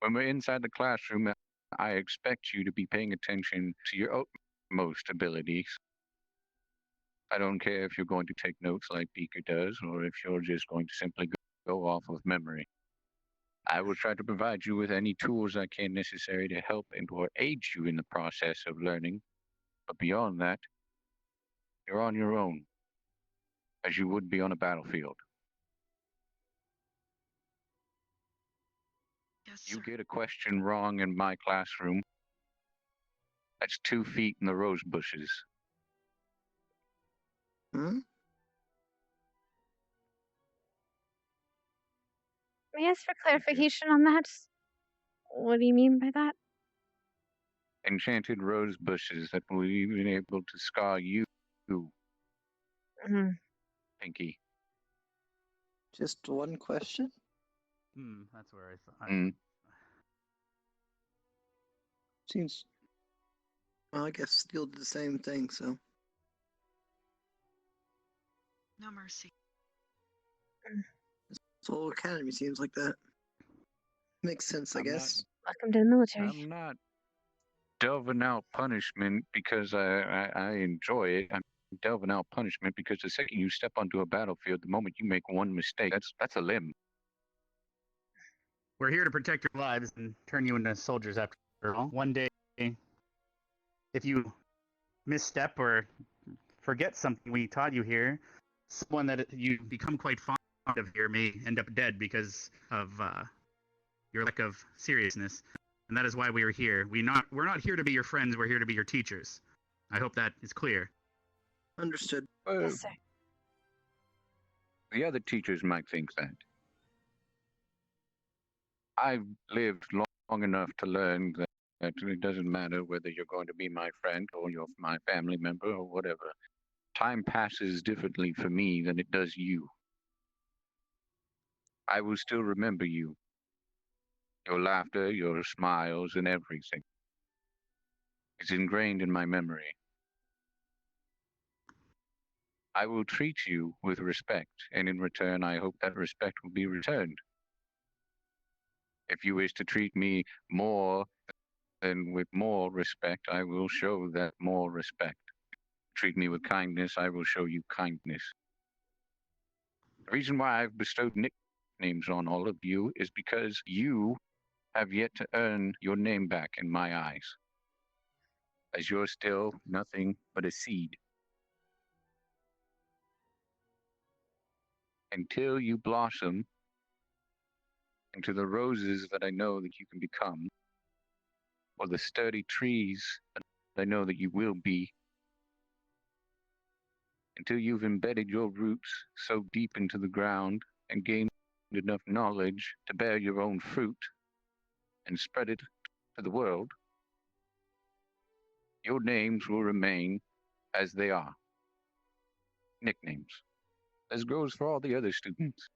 When we're inside the classroom, I expect you to be paying attention to your utmost abilities. I don't care if you're going to take notes like Beaker does, or if you're just going to simply go off of memory. I will try to provide you with any tools I can necessary to help and or aid you in the process of learning. But beyond that, you're on your own, as you would be on a battlefield. Yes, you get a question wrong in my classroom, that's 2 feet in the rose bushes. Hmm? May I ask for clarification on that? What do you mean by that? Enchanted rose bushes that will even able to scar you, Pinky. Just one question? That's where I thought. Seems. Well, I guess Steel did the same thing, so. No mercy. This whole academy seems like that. Makes sense, I guess. Welcome to the military. I'm not delving out punishment because I enjoy it. I'm delving out punishment because the second you step onto a battlefield, the moment you make one mistake, that's a limb. We're here to protect your lives and turn you into soldiers after all. One day, if you misstep or forget something we taught you here, someone that you become quite fond of here may end up dead because of your lack of seriousness. And that is why we are here. We're not here to be your friends, we're here to be your teachers. I hope that is clear. Understood. Yes, sir. The other teachers might think that. I've lived long enough to learn that it doesn't matter whether you're going to be my friend or you're my family member or whatever. Time passes differently for me than it does you. I will still remember you. Your laughter, your smiles, and everything. It's ingrained in my memory. I will treat you with respect, and in return, I hope that respect will be returned. If you wish to treat me more than with more respect, I will show that more respect. Treat me with kindness, I will show you kindness. The reason why I've bestowed nicknames on all of you is because you have yet to earn your name back in my eyes, as you're still nothing but a seed. Until you blossom into the roses that I know that you can become, or the sturdy trees that I know that you will be, until you've embedded your roots so deep into the ground and gained enough knowledge to bear your own fruit, and spread it to the world, your names will remain as they are. Nicknames. As goes for all the other students.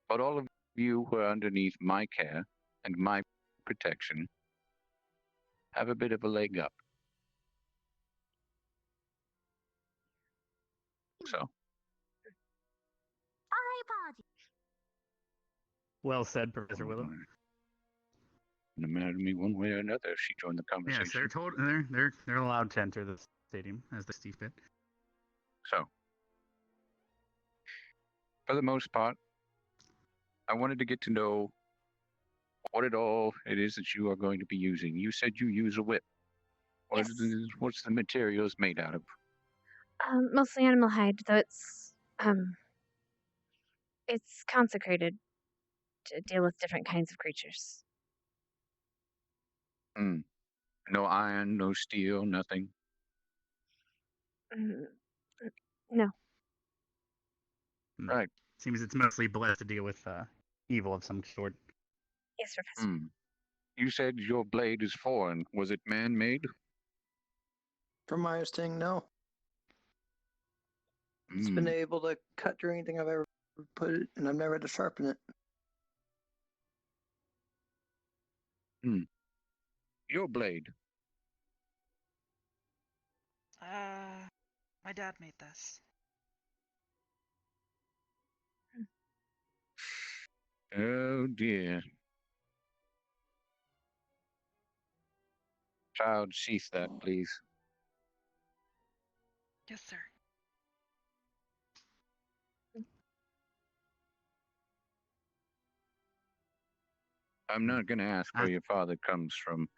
But all of you who are underneath my care and my protection have a bit of a leg up. So. I apologize. Well said, Professor Willow. No matter to me one way or another, she joined the conversation. Yes, they're allowed to enter the stadium as they see fit. So, for the most part, I wanted to get to know what it is that you are going to be using. You said you use a whip. Yes. What's the materials made out of? Mostly animal hide, though it's consecrated to deal with different kinds of creatures. No iron, no steel, nothing. No. Right. Seems it's mostly blessed to deal with evil of some sort. Yes, Professor. You said your blade is foreign. Was it man-made? From my understanding, no. It's been able to cut through anything I've ever put it, and I've never had to sharpen it. Your blade. My dad made this. Oh dear. Child, sheath that, please. Yes, sir. I'm not going to ask where your father comes from.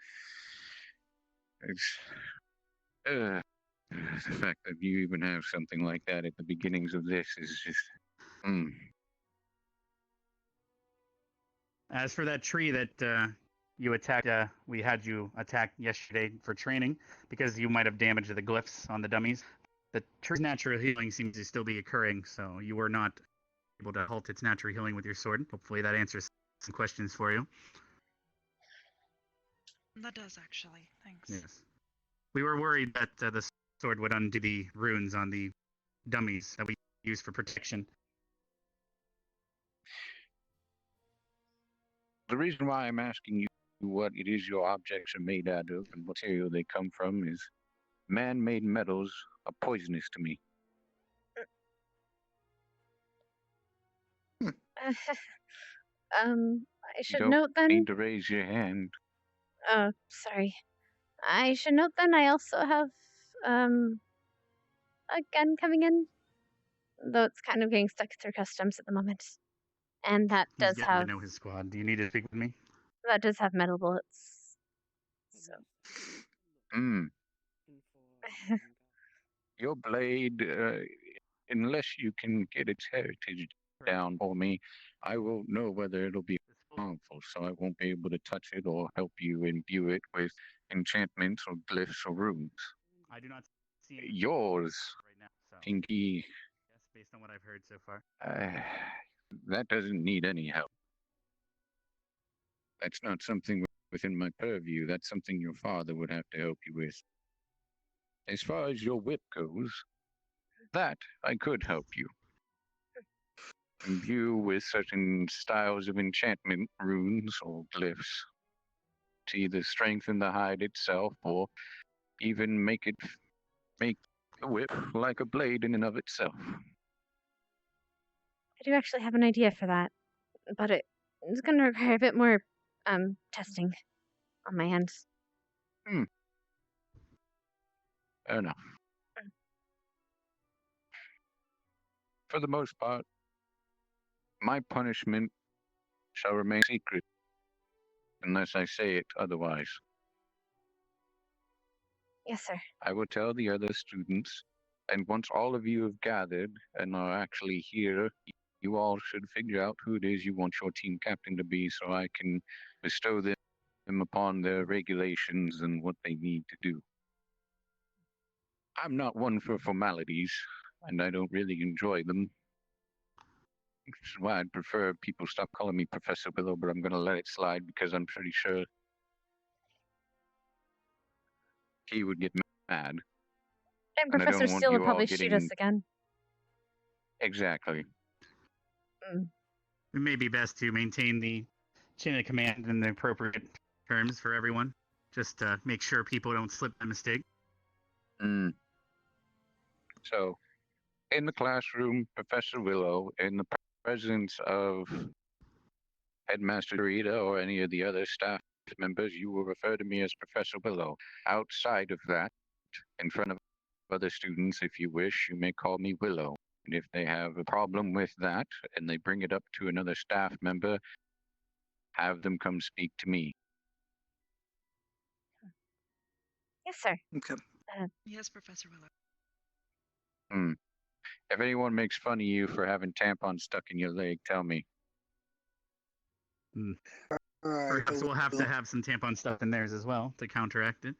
It's the fact that you even have something like that at the beginnings of this is just. As for that tree that you attacked, we had you attack yesterday for training because you might have damaged the glyphs on the dummies. The tree's natural healing seems to still be occurring, so you were not able to halt its natural healing with your sword. Hopefully that answers some questions for you. That does, actually. Thanks. Yes. We were worried that the sword would undo the runes on the dummies that we use for protection. The reason why I'm asking you what it is your objects are made out of and what material they come from is man-made metals are poisonous to me. I should you note then. Need to raise your hand. Oh, sorry. I should note then I also have a gun coming in, though it's kind of getting stuck through customs at the moment, and that He's does getting have to know his squad. Do you need to speak with me? that does have metal bullets. So. Your blade, unless you can get its heritage down for me, I won't know whether it'll be harmful, so I won't be able to touch it or help you imbue it with enchantments or glyphs or runes. I do not see any yours, right now, so. Pinky. Yes, based on what I've heard so far. That doesn't need any help. That's not something within my purview. That's something your father would have to help you with. As far as your whip goes, that I could help you. Imbue with certain styles of enchantment runes or glyphs to either strengthen the hide itself or even make the whip like a blade in and of itself. I do actually have an idea for that, but it's going to require a bit more testing on my end. Fair enough. For the most part, my punishment shall remain secret unless I say it otherwise. Yes, sir. I will tell the other students, and once all of you have gathered and are actually here, you all should figure out who it is you want your team captain to be so I can bestow them upon their regulations and what they need to do. I'm not one for formalities, and I don't really enjoy them. Which is why I'd prefer people stop calling me Professor Willow, but I'm going to let it slide because I'm pretty sure he would get mad. And And I Professor don't want Steele would you all probably shoot us getting... again. Exactly. It may be best to maintain the chain of command in the appropriate terms for everyone. Just to make sure people don't slip by mistake. So, in the classroom, Professor Willow, in the presence of Headmaster Rita or any of the other staff members, you will refer to me as Professor Willow. Outside of that, in front of other students, if you wish, you may call me Willow. And if they have a problem with that and they bring it up to another staff member, have them come speak to me. Yes, sir. Okay. Yes, Professor Willow. If anyone makes fun of you for having tampons stuck in your leg, tell me. Perhaps we'll have to have some tampon stuff in theirs as well to counteract it.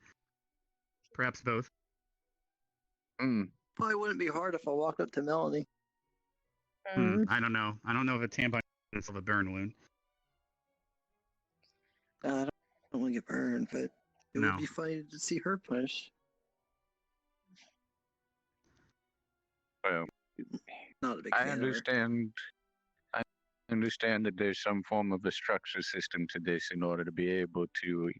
Perhaps both. Probably wouldn't be hard if I walked up to Melanie. I don't know. I don't know if a tampon is a burn wound. I don't want to get burned, but it No. would be funny to see her punished. Well, Not a big I fan of her. understand that there's some form of a structure system to this in order to be able to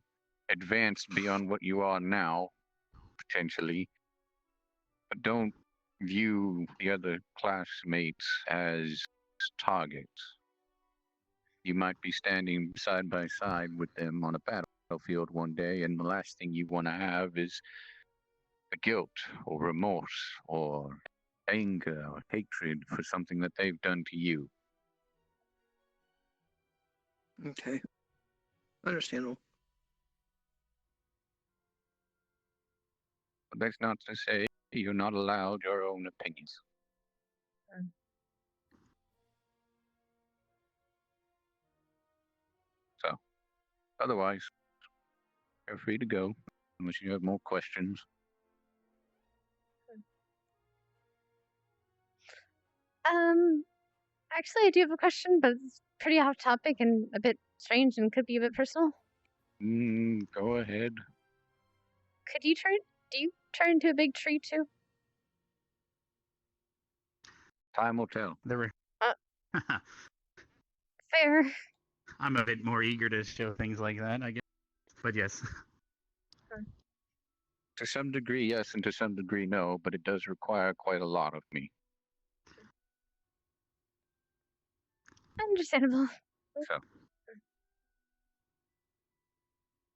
advance beyond what you are now, potentially. But don't view the other classmates as targets. You might be standing side by side with them on a battlefield one day, and the last thing you want to have is a guilt or remorse or anger or hatred for something that they've done to you. Okay. Understandable. But that's not to say you're not allowed your own opinions. So, otherwise, you're free to go, unless you have more questions. Actually, I do have a question, but it's pretty off topic and a bit strange and could be a bit personal. Go ahead. Do you turn into a big tree too? Time will tell. Fair. I'm a bit more eager to show things like that, I guess. But yes. To some degree, yes, and to some degree, no, but it does require quite a lot of me. Understandable. So,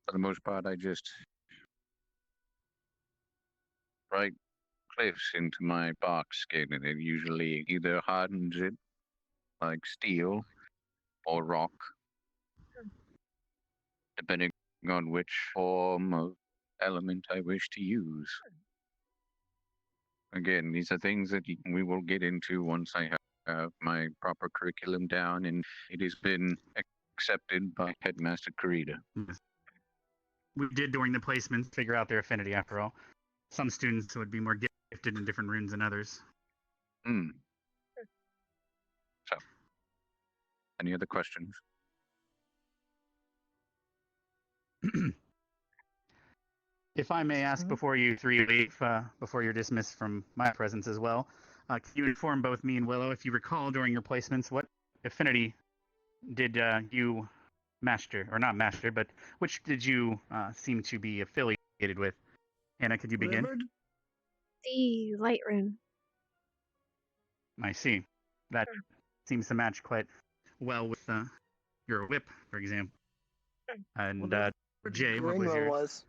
for the most part, I just write cliffs into my box skin, and it usually either hardens it like steel or rock, depending on which form of element I wish to use. Again, these are things that we will get into once I have my proper curriculum down and it has been accepted by Headmaster Karita. We did, during the placements, figure out their affinity after all. Some students would be more gifted in different runes than others. So, any other questions? If I may ask before you three leave, before you're dismissed from my presence as well, can you inform both me and Willow, if you recall during your placements, what affinity did you master, or not master, but which did you seem to be affiliated with? Anna, could you begin? The light rune. I see. That seems to match quite well with your whip, for example. And Jay, what was yours?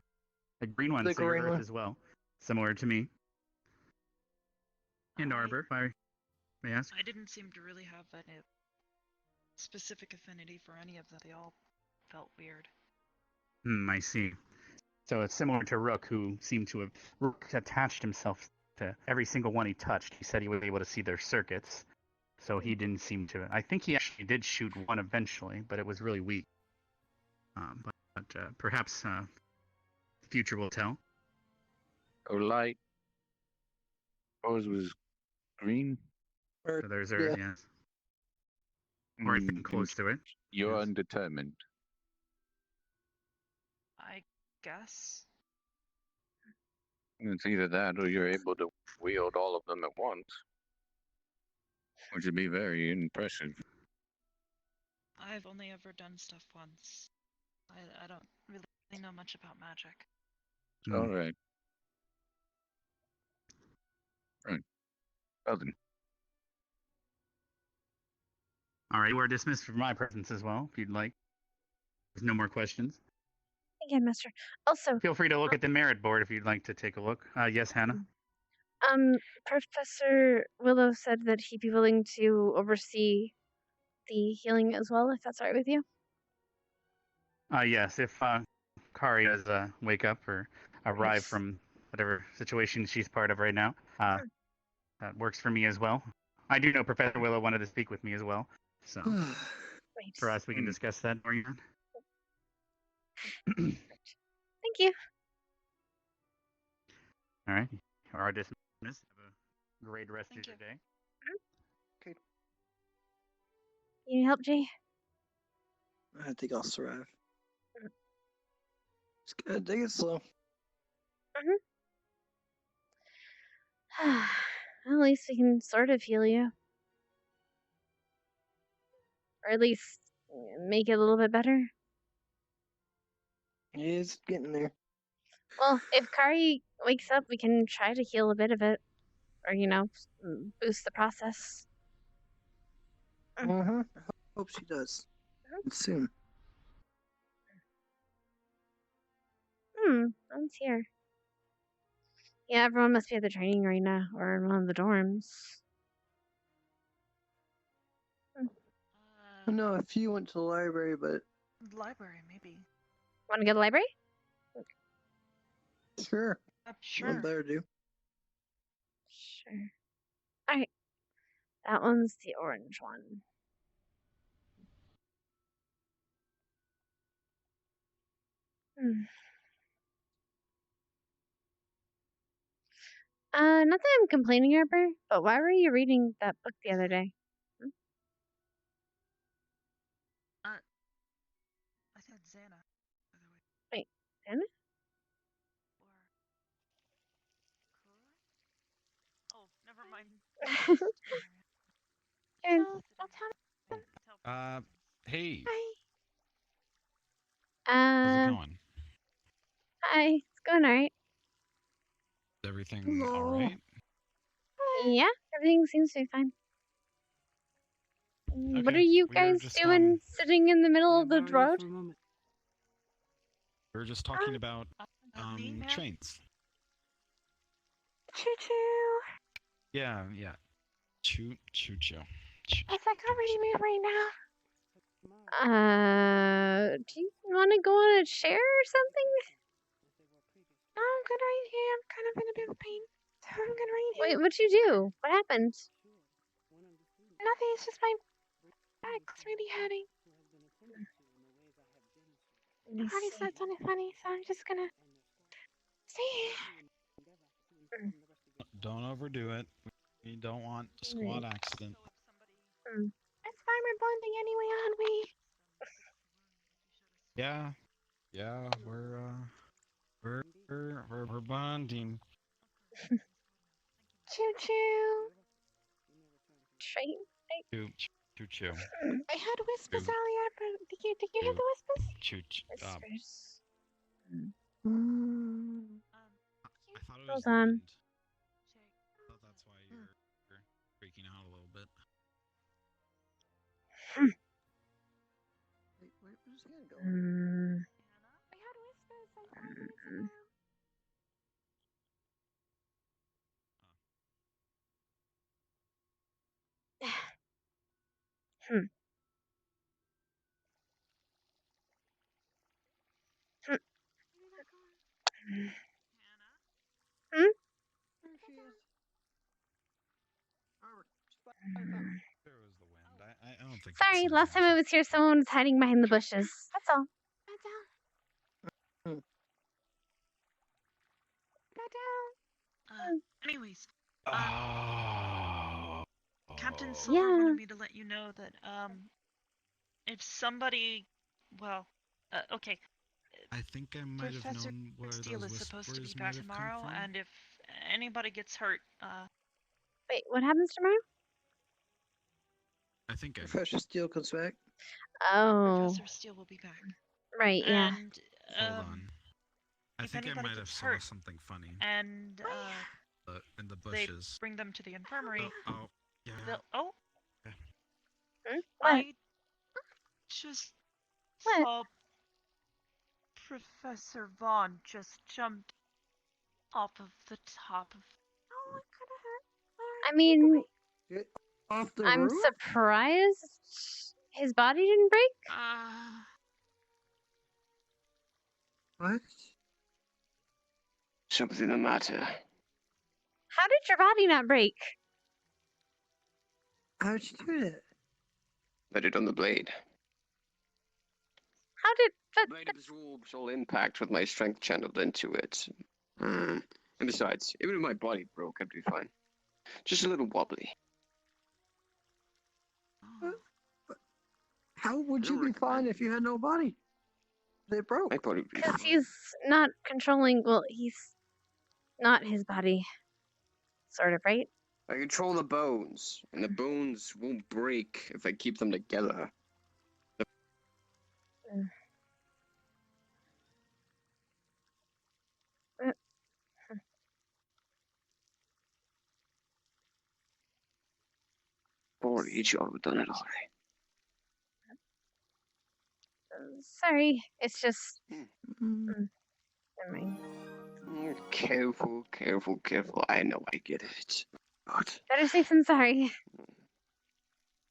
The green one, so your earth as well. Similar to me. And Arbor, if I may ask. I didn't seem to really have any specific affinity for any of them. They all felt weird. I see. So it's similar to Rook, who seemed to have Rook attached himself to every single one he touched. He said he was able to see their circuits, so he didn't seem to. I think he actually did shoot one eventually, but it was really weak. But perhaps the future will tell. Oh, light. Yours was green. So there's Earth, yes. Or anything close to it. You're undetermined. I guess. It's either that or you're able to wield all of them at once, which would be very impressive. I've only ever done stuff once. I don't really know much about magic. All right. Right. Well then. All right, we're dismissed from my presence as well, if you'd like. There's no more questions. Again, Master. Also, Feel free to look at the merit board if you'd like to take a look. Yes, Hannah? Professor Willow said that he'd be willing to oversee the healing as well, if that's all right with you. Yes, if Kari does wake up or arrive from whatever situation she's part of right now, that works for me as well. I do know Professor Willow wanted to speak with me as well, so for us we can discuss that more. Thank you. All right, you are dismissed. Have a great rest of your day. Okay. You need help, Jay? I think I'll survive. It's good. Take it slow. Well, at least we can sort of heal you. Or at least make it a little bit better. It's getting there. Well, if Kari wakes up, we can try to heal a bit of it. Or, boost the process. I hope she does. Soon. Someone's here. Yeah, everyone must be at the training arena or in one of the dorms. No, a few went to the library, but... Library, maybe. Want to go to the library? Sure. Sure. One better do. Sure. Alright. That one's the orange one. Not that I'm complaining, Harper, but why were you reading that book the other day? I said Xana, by the way. Wait, Xana? Oh, never mind. Hey. How's it going? Hi, it's going alright. Is everything alright? Yeah, everything seems to be fine. What Okay, are you we were guys just, doing sitting in the middle of the road? We were just talking about trains. Choo choo. Yeah. Choo. Yes, I can't really move right now. Do you want to go on a chair or something? No, I'm good right here. I'm kind of in a bit of pain. So I'm good right here. Wait, what'd you do? What happened? Nothing, it's just my back's really hurting. I already slept on it funny, so I'm just gonna see. Don't overdo it. We don't want a squad accident. It's fine, we're bonding anyway, aren't we? Yeah, we're bonding. Choo choo. Train. Choo. I heard whispers earlier, but did you hear the whispers? Choo. Whispers. I thought it was Hold the on. wind. I thought that's why you're freaking out a little bit. Where's Hannah going? I heard whispers like 5 minutes ago. There she is. There was the wind. I don't think. Sorry, last time I was here, someone was hiding behind the bushes. That's all. That's all. That's all. Anyways. Oh. Captain Silver wanted me to let you know that if somebody, well, okay. I think I might have Professor known where Steele those is supposed to be whispers back might have come tomorrow, from. and if anybody gets hurt, Wait, what happens tomorrow? I think I. Professor Steele comes back. Oh. Professor Steele will be back. Right, yeah. And Hold on. I if think I anybody might have gets saw hurt, something funny. and In the they bushes. bring them to the infirmary. Oh, yeah. Oh. Hmm? I just What? saw Professor Vaughn just jumped off of the top of. Oh, it could have hurt. I mean, Off the I'm roof? surprised his body didn't break. What? Something the matter. How did your body not break? How'd you do that? Let it on the blade. How did that? The blade absorbs all impact with my strength channeled into it. And besides, even if my body broke, I'd be fine. Just a little wobbly. How would you be fine if you had no body? They broke. My body would be Because fine. he's not controlling. Well, he's not his body. Sort of, right? I control the bones, and the bones won't break if I keep them together. Already, each of done it already. Sorry, it's just. Never mind. Careful, careful, careful. I know I get it. But Better safe than sorry.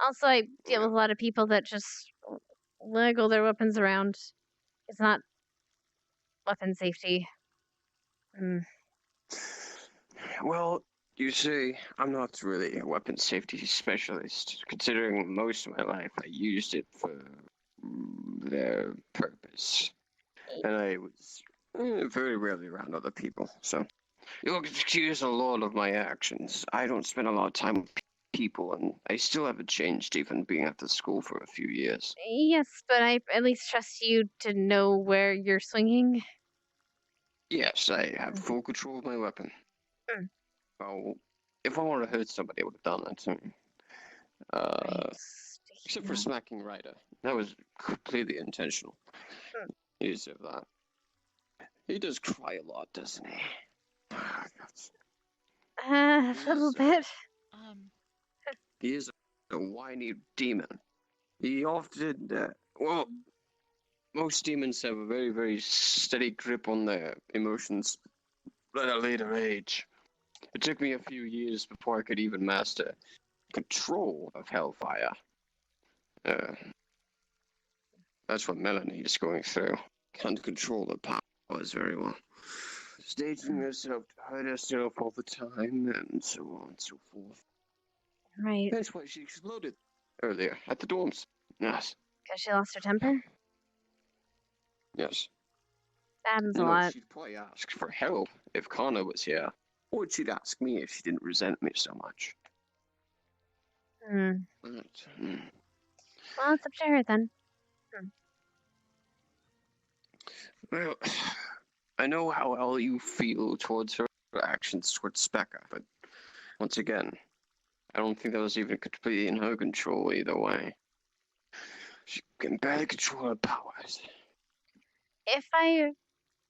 Also, I deal with a lot of people that just wiggle their weapons around. It's not weapon safety. well, you see, I'm not really a weapon safety specialist, considering most of my life I used it for their purpose. And I was very rarely around other people, so you'll excuse a lot of my actions. I don't spend a lot of time with people, and I still haven't changed even being at the school for a few years. Yes, but I at least trust you to know where you're swinging. Yes, I have full control of my weapon. Well, if I wanted to hurt somebody, I would have done that to me. Except for smacking Ryder. That was completely intentional. You deserve that. He does cry a lot, doesn't he? A little bit. He is a whiny demon. He often, well, most demons have a very, very steady grip on their emotions at a later age. It took me a few years before I could even master control of Hellfire. That's what Melanie is going through. Can't control the powers very well. Staging herself to hurt herself all the time, and so on and so forth. Right. That's why she exploded earlier at the dorms. Yes. Because she lost her temper? Yes. That happens You a know, lot. she'd probably ask for help if Connor was here. Or she'd ask me if she didn't resent me so much. Well, it's up to her then. Well, I know how well you feel towards her actions towards Specca, but once again, I don't think that was even completely in her control either way. She can barely control her powers. If I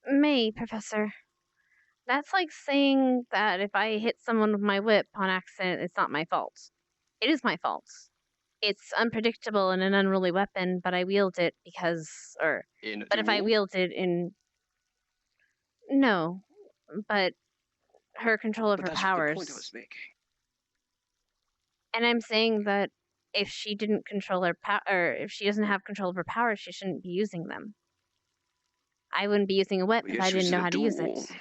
may, Professor, that's like saying that if I hit someone with my whip on accident, it's not my fault. It is my fault. It's unpredictable and an unruly weapon, but I wield it because, but if I wield it in, no, but her control of her That's powers. the point I was making. And I'm saying that if she didn't control her or if she doesn't have control of her powers, she shouldn't be using them. I wouldn't be using a whip if I didn't know how to use it.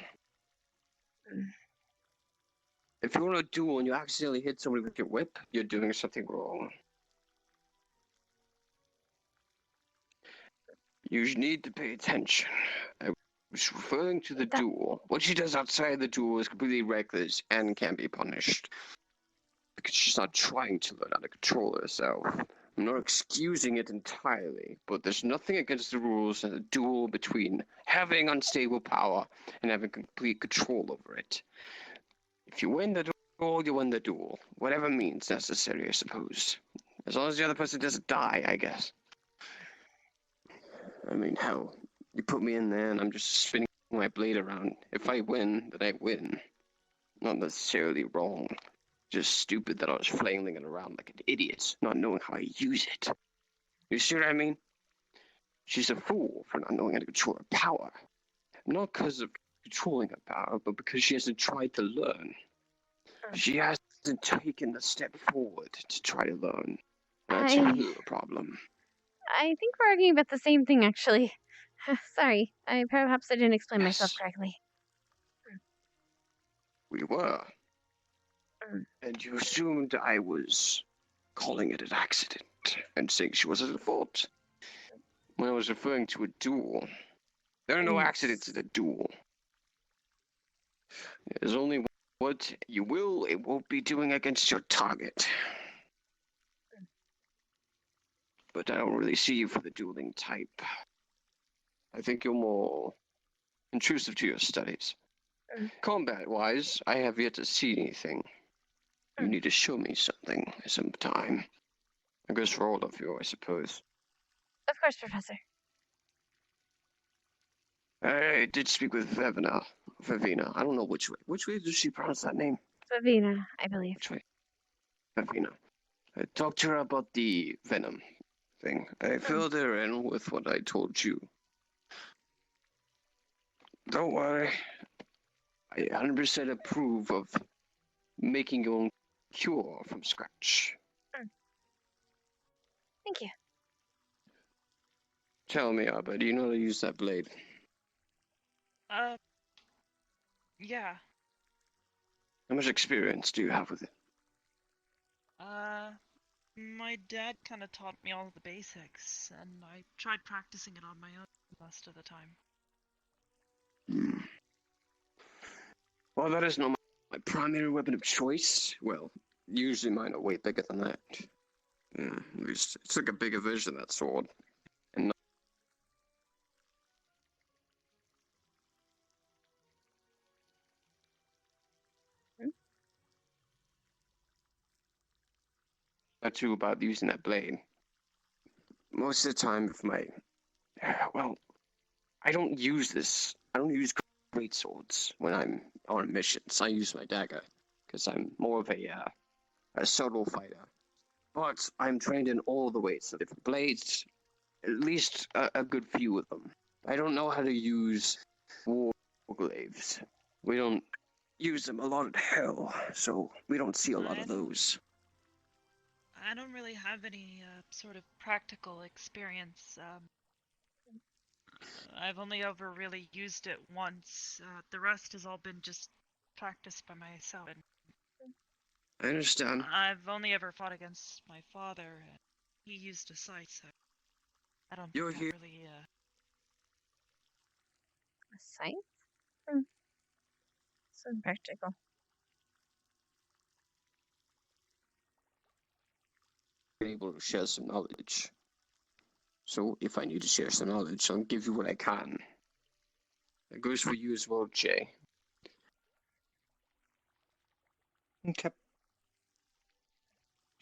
If you're on a duel and you accidentally hit somebody with your whip, you're doing something wrong. You need to pay attention. I was referring to the duel. What she does outside the duel is completely reckless and can be punished. Because she's not trying to learn how to control herself. I'm not excusing it entirely, but there's nothing against the rules in a duel between having unstable power and having complete control over it. If you win the duel, you win the duel. Whatever means necessary, I suppose. As long as the other person doesn't die, I guess. I mean, hell, you put me in there and I'm just spinning my blade around. If I win, then I win. Not necessarily wrong. Just stupid that I was flailing it around like an idiot, not knowing how I use it. You see what I mean? She's a fool for not knowing how to control her power. Not because of controlling her power, but because she hasn't tried to learn. She hasn't taken the step forward to try to learn. That's her problem. I think we're arguing about the same thing, actually. Sorry, perhaps I didn't explain myself correctly. We were. And you assumed I was calling it an accident and saying she wasn't at fault. When I was referring to a duel, there are no accidents in a duel. There's only what you will and won't be doing against your target. But I don't really see you for the dueling type. I think you're more intrusive to your studies. Combat-wise, I have yet to see anything. You need to show me something sometime. I guess for all of you, I suppose. Of course, Professor. I did speak with Vivina. I don't know which way. Which way does she pronounce that name? Vivina, I believe. Which way? Vivina. I talked to her about the venom thing. I filled her in with what I told you. Don't worry. I 100% approve of making your own cure from scratch. Thank you. Tell me, Abba, do you know how to use that blade? Yeah. How much experience do you have with it? My dad kind of taught me all the basics, and I tried practicing it on my own most of the time. Well, that is not my primary weapon of choice. Well, usually mine are way bigger than that. Yeah, at least it's like a bigger version of that sword. And not too about using that blade. Most of the time, with my well, I don't use this. I don't use great swords when I'm on missions. I use my dagger because I'm more of a subtle fighter. But I'm trained in all the weights of different blades, at least a good few of them. I don't know how to use war glaives. We don't use them a lot at Hell, so we don't see a lot of those. I don't really have any sort of practical experience. I've only ever really used it once. The rest has all been just practice by myself. And I understand. I've only ever fought against my father, and he used a scythe, so I don't think that really. A scythe? So practical. Able to share some knowledge. So if I need to share some knowledge, I'll give you what I can. That goes for you as well, Jay. Okay.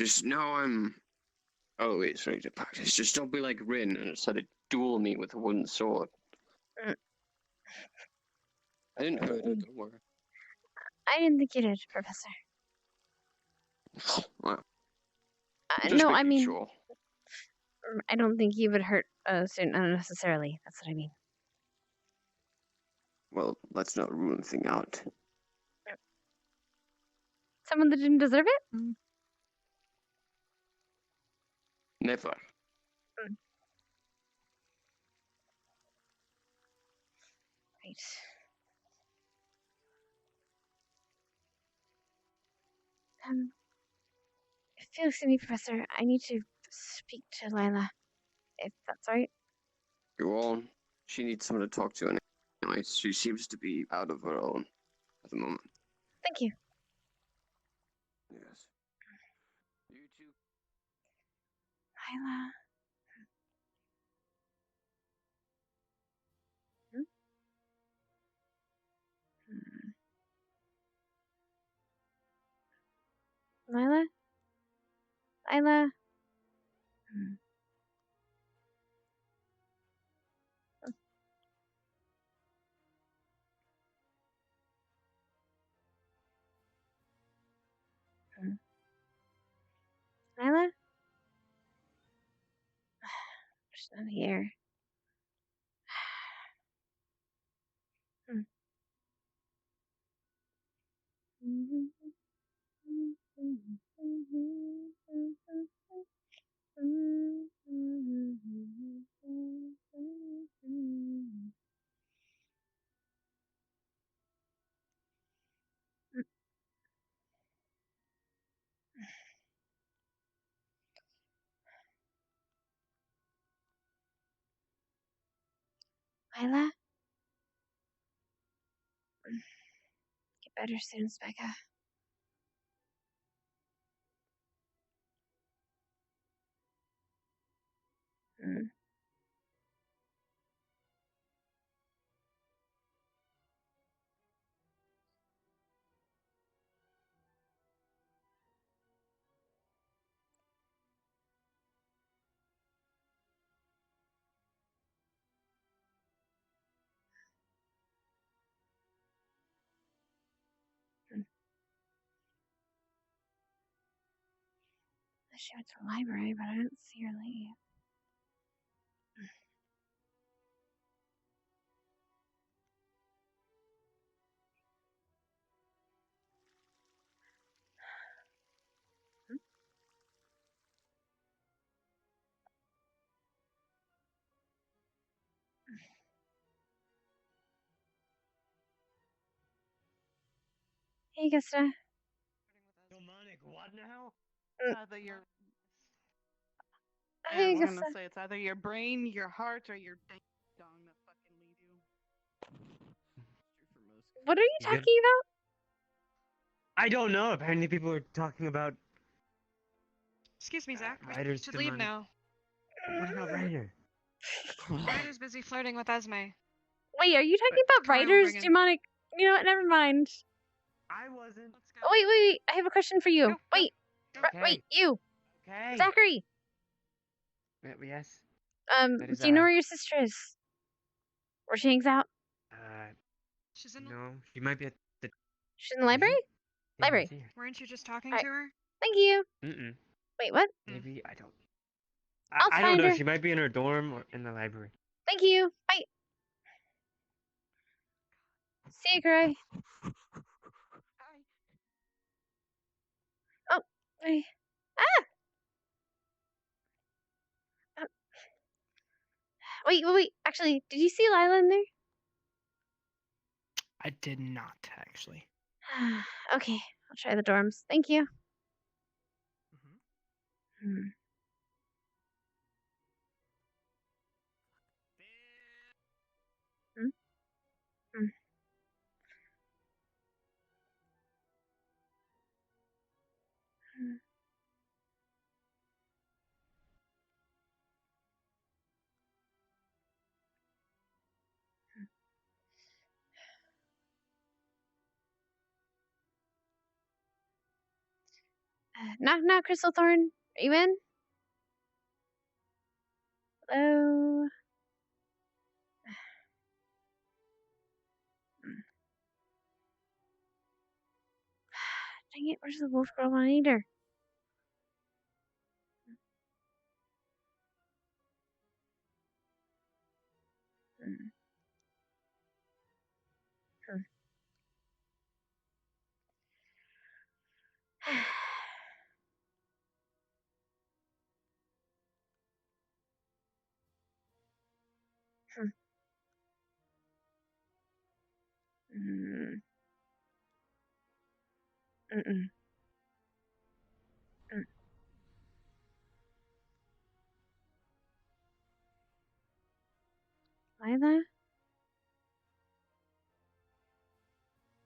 Just know I'm always ready to practice. Just don't be like Rin and try to duel me with a wooden sword. I didn't hurt her, don't worry. I didn't think you did, Professor. Well, No, I mean, sure. I don't think you would hurt a student unnecessarily. That's what I mean. Well, let's not rule anything out. Someone that didn't deserve it? Never. Right. Excuse me, Professor. I need to speak to Lila, if that's right. Go on. She needs someone to talk to anyway. She seems to be out of her own at the moment. Thank you. Yes. You too. Lila. Hmm? Lila? Lila? Lila? She's not here. Lila? Get better soon, Becca. She went to the library, but I didn't see her leave. Hey, Gusta. Demonic what now? Either your Hey, I was Gusta. gonna say it's either your brain, your heart, or your ding dong that fucking lead you. What are you You good? talking about? I don't know. Apparently, people are talking about Excuse me, Zach. We Ryder's should leave demonic. now. What about Ryder? Ryder's busy flirting with Esme. Wait, are you talking about Kari will Ryder's bring in- demonic? You know what? Never mind. I wasn't. Oh, wait. I have a question for you. Wait. Okay. Wait, you. Okay. Zachary. Yes. Do That is you know I. where your sister is? Where she hangs out? She's in. No, she might be at the. She's in the library? Library. Weren't you just talking Alright. to her? Thank you. Mm-mm. Wait, what? Maybe I don't. I'll I don't find know. her. She might be in her dorm or in the library. Thank you. Bye. See you, Gray. Oh, hey. Ah! Wait. Actually, did you see Lila in there? I did not, actually. Okay, I'll try the dorms. Thank you. Hmm. Hmm? Hmm. Hmm. Knock, Crystal Thorn. Are you in? Hello? Dang it, where's the wolf girl on eater? Hmm. Hmm. Hmm. Mm. Mm-mm. Mm. Lila?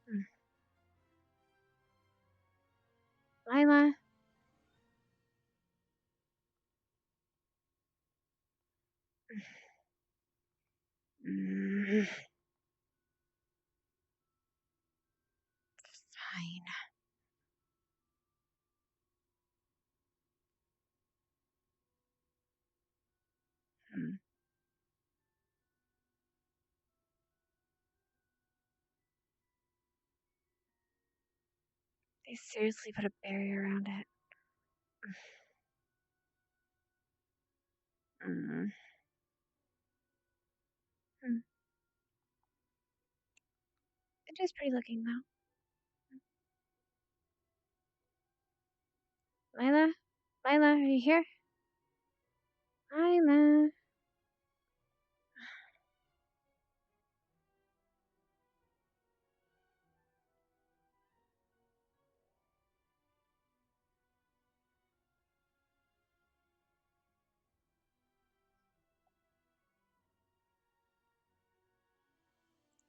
Mm. Lila? Mm. Fine. Hmm. They seriously put a barrier around it. Mm. Hmm. It is pretty looking, though. Lila? Lila, are you here? Lila.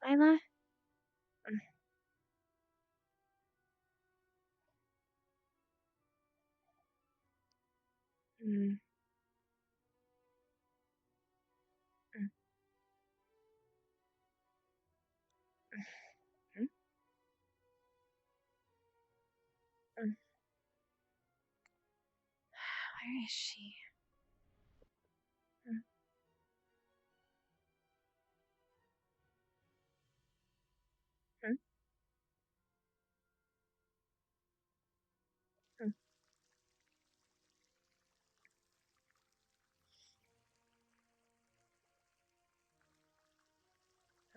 Lila? Mm. Mm. Mm. Mm. Where is she? Mm. Mm. Mm.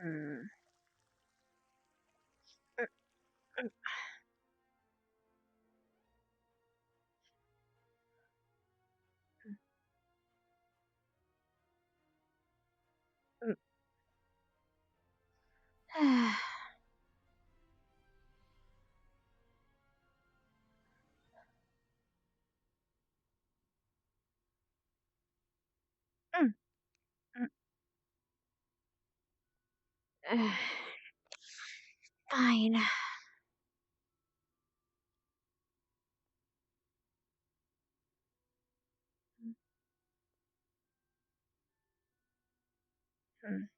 Mm. Mm. Mm. Mm. Mm. Mm. Fine. Mm.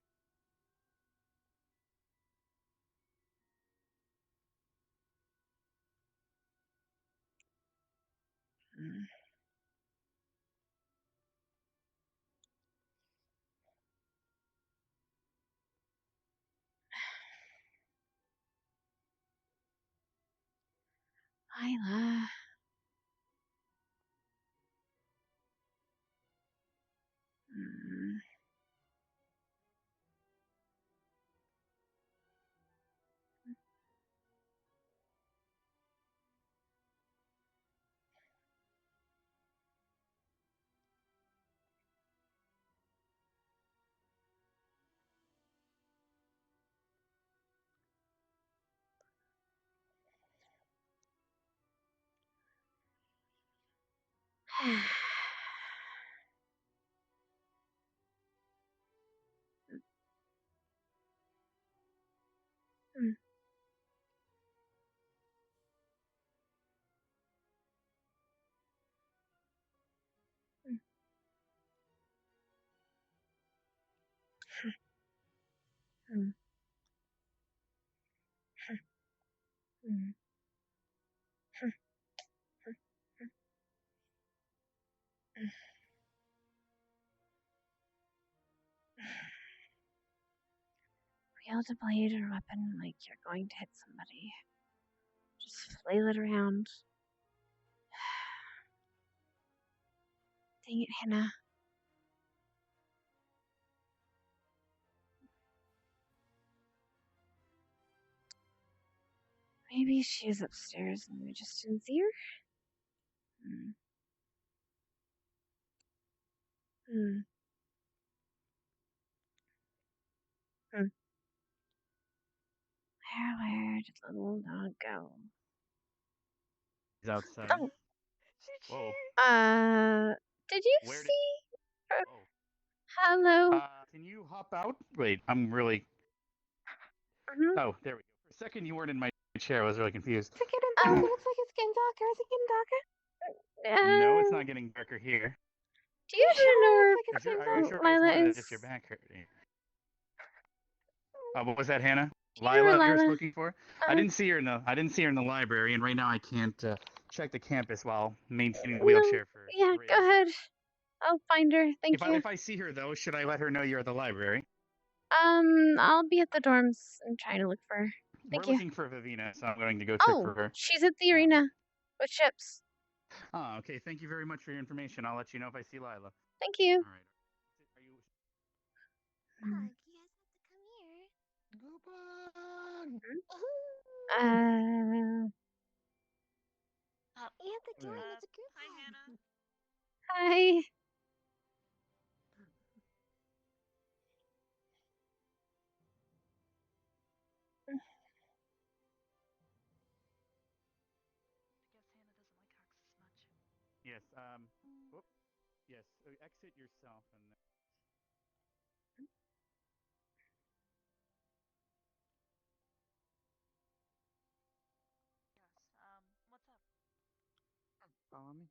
Mm. Lila. Mm. Mm. Mm. Mm. Mm. Wield a blade or weapon like you're going to hit somebody. Just flail it around. Dang it, Hannah. Maybe she is upstairs and we just didn't see her? Hmm. Hmm. Hmm. Where did the little dog go? He's outside. Oh. Whoa. Did you Where did? see her? Whoa. Hello? Can you hop out? Wait, I'm really. Mm-hmm. Oh, there we go. For a second, you weren't in my chair. I was really confused. It's getting darker. Looks like it's getting darker. Is it getting darker? No, it's not getting darker here. Do you happen to know Sure, where looks like it's getting Are you darker. sure it's Lila not is? just your back hurting? What was that, Hannah? You're Lila, you're Lila. looking for? I didn't see her in the library, and right now I can't check the campus while maintaining the No, wheelchair for. yeah, go ahead. I'll find her. Thank you. If I see her though, should I let her know you're at the library? I'll be at the dorms and trying to look for her. Thank We're you. looking for Vivina, so I'm going to go check Oh, for her. she's at the arena with Chips. Oh, okay. Thank you very much for your information. I'll let you know if I see Lila. Thank you. All right. Hug, you guys have to come here. You have to join. It's a group hug. Hi. Yes. Whoop. Yes. Exit yourself and. What's up? Follow me.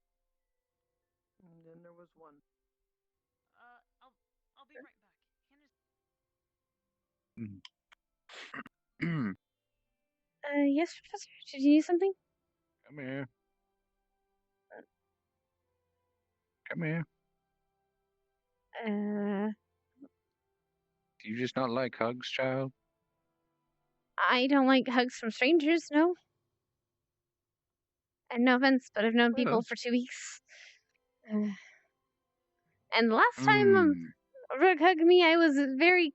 And then there was one. I'll be right back. Hannah's. Yes, Professor. Did you need something? Come here. Come here. Do you just not like hugs, child? I don't like hugs from strangers, no. And no offense, but I've known people for 2 weeks. And the last time a rug hugged me, I was very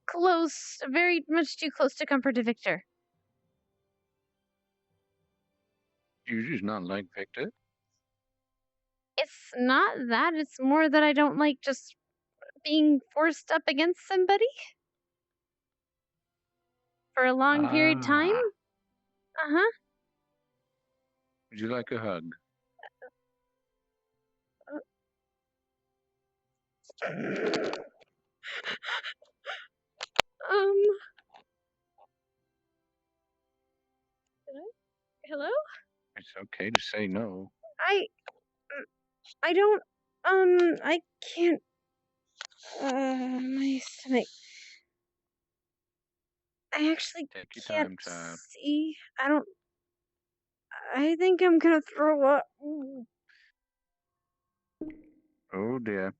close, very much too close to comfort to Victor. You just not like Victor? It's not that, it's more that I don't like just being forced up against somebody for a long period of time. Uh-huh. Would you like a hug? Hello? It's okay to say no. I don't, I can't, my stomach. I actually Take your can't time, child. see. I think I'm gonna throw up. Oh dear.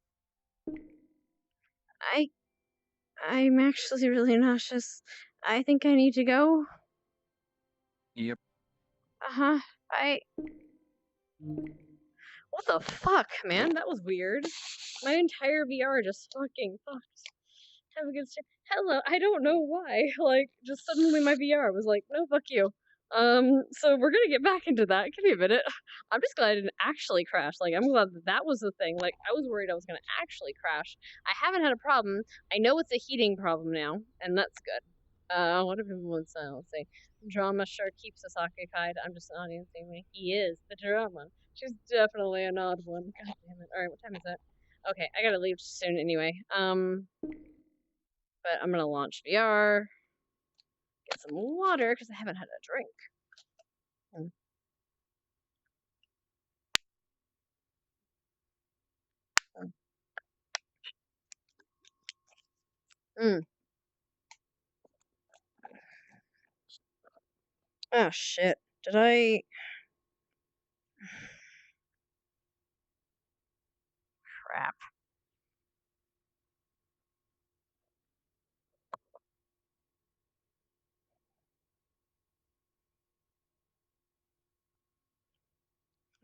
I'm actually really nauseous. I think I need to go. Yep. Uh-huh. What the fuck, man? That was weird. My entire VR just fucking fucked. Have a good stay. Hello. I don't know why. Like, just suddenly my VR was like, no, fuck you. So we're gonna get back into that. Give me a minute. I'm just glad I didn't actually crash. Like, I'm glad that was the thing. Like, I was worried I was gonna actually crash. I haven't had a problem. I know it's a heating problem now, and that's good. What if everyone said? Let's see. Drama sure keeps us occupied. I'm just not answering me. He is the drama. She's definitely an odd one. God damn it. Alright, what time is it? Okay, I gotta leave soon anyway. But I'm gonna launch VR. Get some water, because I haven't had a drink. Oh shit. Did I... Crap.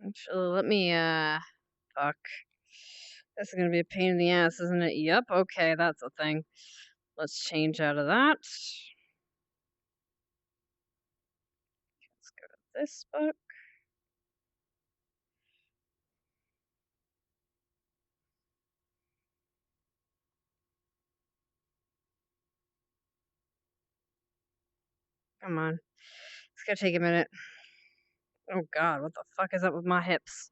Actually, let me, fuck. This is gonna be a pain in the ass, isn't it? Yep, okay, that's a thing. Let's change out of that. Let's go to this book. Come on. It's gonna take a minute. Oh god, what the fuck is up with my hips?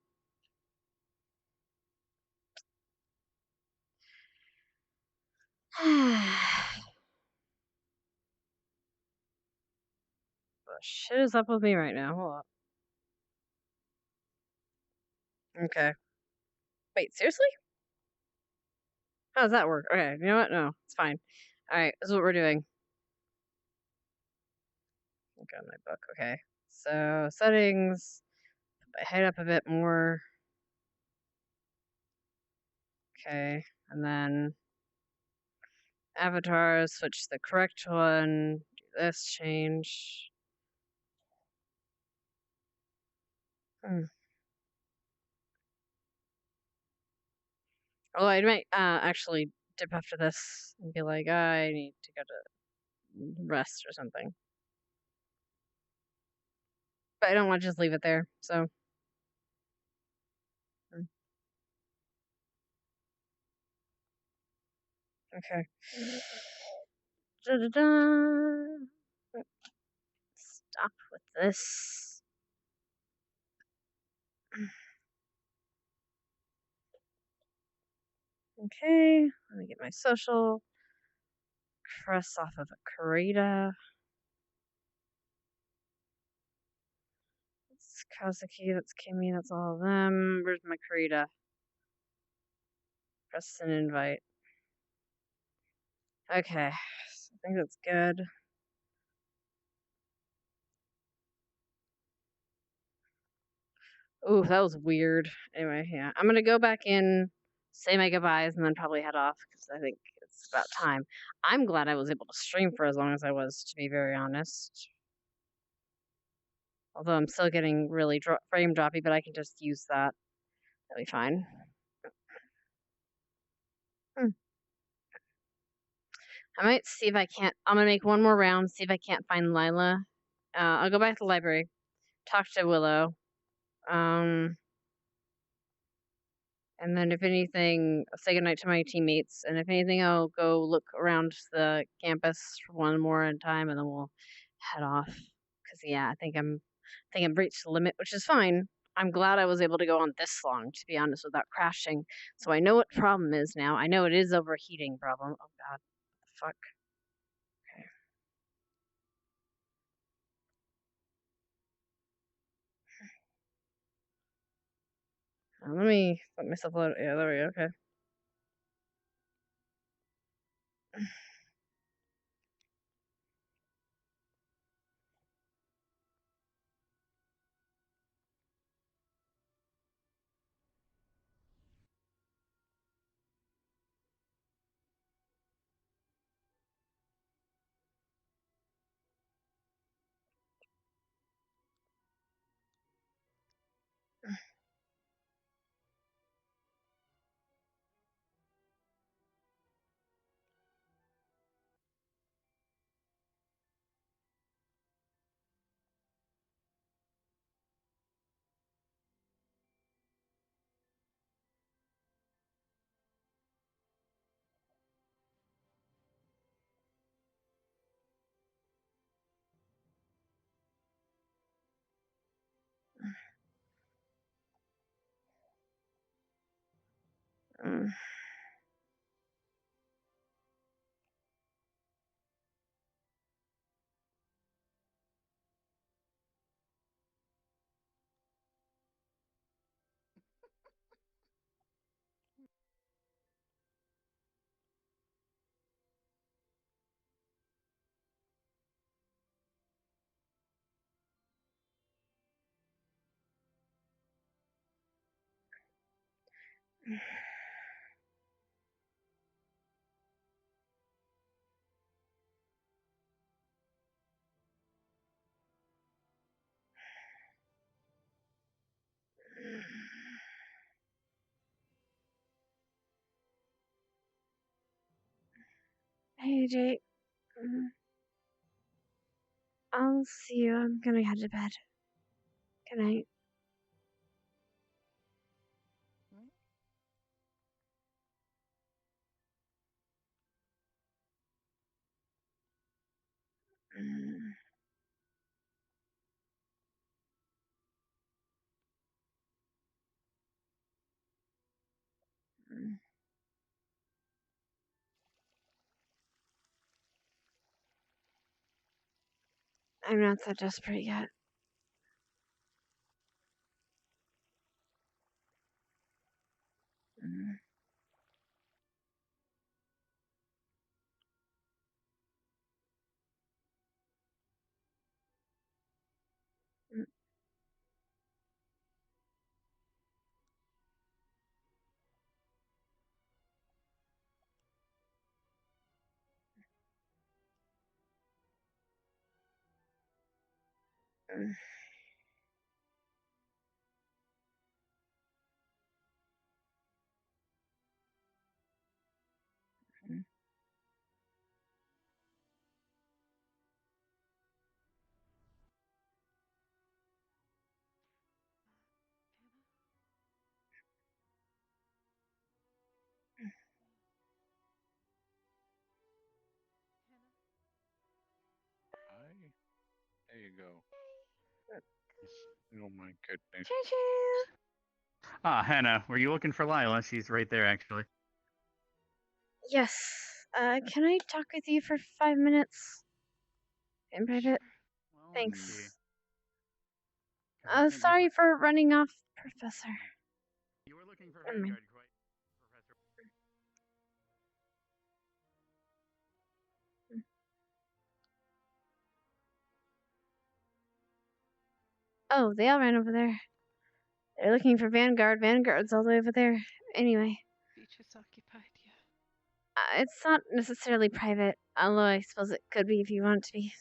What shit is up with me right now? Hold up. Okay. Wait, seriously? How does that work? Okay, you know what? No, it's fine. Alright, this is what we're doing. Got my book. Okay. So settings. Put my head up a bit more. Okay, and then avatars. Switch to the correct one. Do this change. Oh, I might actually dip after this and be like, I need to go to rest or something. But I don't want to just leave it there, so. Okay. Da-da-da. Stop with this. Okay, let me get my social. Press off of a Karita. That's Kazuki, that's Kimmy, that's all of them. Where's my Karita? Press an invite. Okay, I think that's good. Ooh, that was weird. Anyway, yeah. I'm gonna go back in, say my goodbyes, and then probably head off, because I think it's about time. I'm glad I was able to stream for as long as I was, to be very honest. Although I'm still getting really frame droppy, but I can just use that. That'll be fine. I might see if I can't. I'm gonna make one more round, see if I can't find Lila. I'll go back to the library, talk to Willow. And then if anything, I'll say goodnight to my teammates. And if anything, I'll go look around the campus for one more time, and then we'll head off. Cause yeah, I think I've reached the limit, which is fine. I'm glad I was able to go on this long, to be honest, without crashing. So I know what the problem is now. I know it is overheating problem. Oh god, what the fuck. Let me let myself load. Yeah, there we go. Okay. Hey, Jake. I'll see you. I'm gonna head to bed. Good night. I'm not that desperate yet. There you go. Oh my goodness. Ah, Hannah, were you looking for Lila? She's right there, actually. Yes. Can I talk with you for 5 minutes? In private? Thanks. Sorry for running off, Professor. You were looking for Never mind. Vanguard, quite, Professor. Oh, they all ran over there. They're looking for Vanguard. Vanguard's all the way over there. Anyway. Beach is occupied, yeah. It's not necessarily private, although I suppose it could be if you want it to be.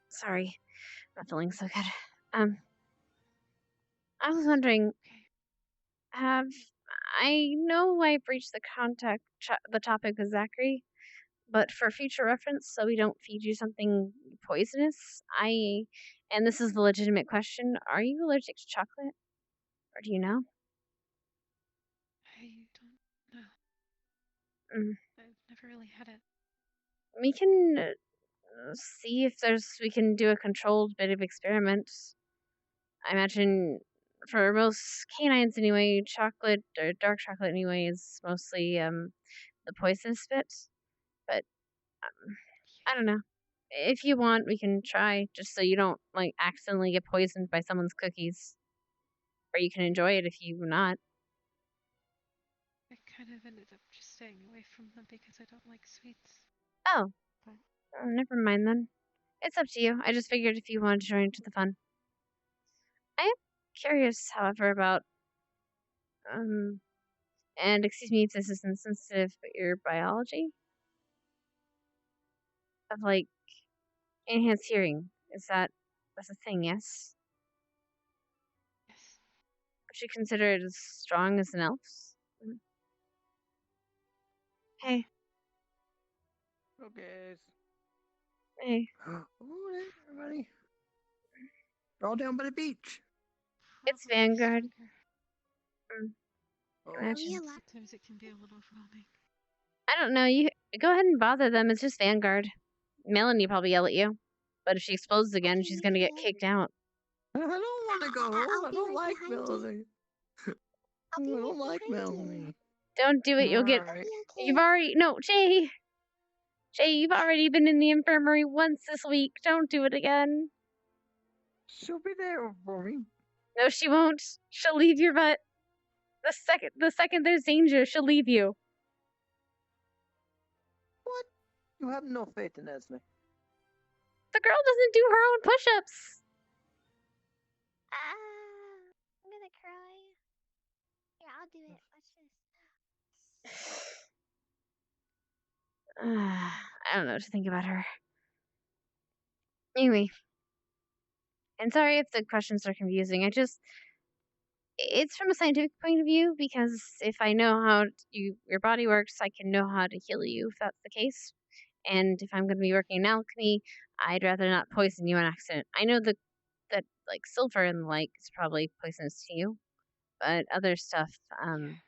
Sorry, not feeling so good. I was wondering, I know I breached the topic with Zachary, but for future reference, so we don't feed you something poisonous, and this is the legitimate question, are you allergic to chocolate? Or do you know? I don't know. Mm. I've never really had it. We can see if we can do a controlled bit of experiment. I imagine for most canines anyway, chocolate or dark chocolate anyway is mostly the poisonous bit. But I don't know. If you want, we can try just so you don't like accidentally get poisoned by someone's cookies, or you can enjoy it if you not. I kind of ended up just staying away from them because I don't like sweets. Oh, never mind then. It's up to you. I just figured if you wanted to join into the fun. I am curious, however, about and excuse me if this is insensitive, but your biology of like enhanced hearing. That's a thing, yes? Yes. Would you consider it as strong as an elf's? Hey. Okay. Hey. Oh, hey, everybody. We're all down by the beach. It's Vanguard. Oh, Sometimes it can be a little overwhelming. I don't know. You go ahead and bother them. It's just Vanguard. Melanie probably yell at you, but if she explodes again, she's gonna get kicked out. I don't want to go home. I don't like Melanie. I don't like Melanie. Don't do it. You'll get. You've already no Jay. Jay, you've already been in the infirmary once this week. Don't do it again. She'll be there for me. No, she won't. She'll leave your butt. The second there's danger, she'll leave you. What? You have no faith in Esme. The girl doesn't do her own push-ups. I'm gonna cry. Here, I'll do it. Watch this. I don't know what to think about her. Anyway. And sorry if the questions are confusing. It's from a scientific point of view, because if I know how your body works, I can know how to heal you, if that's the case. And if I'm going to be working in alchemy, I'd rather not poison you on accident. I know that like silver and the like is probably poisonous to you, but other stuff, I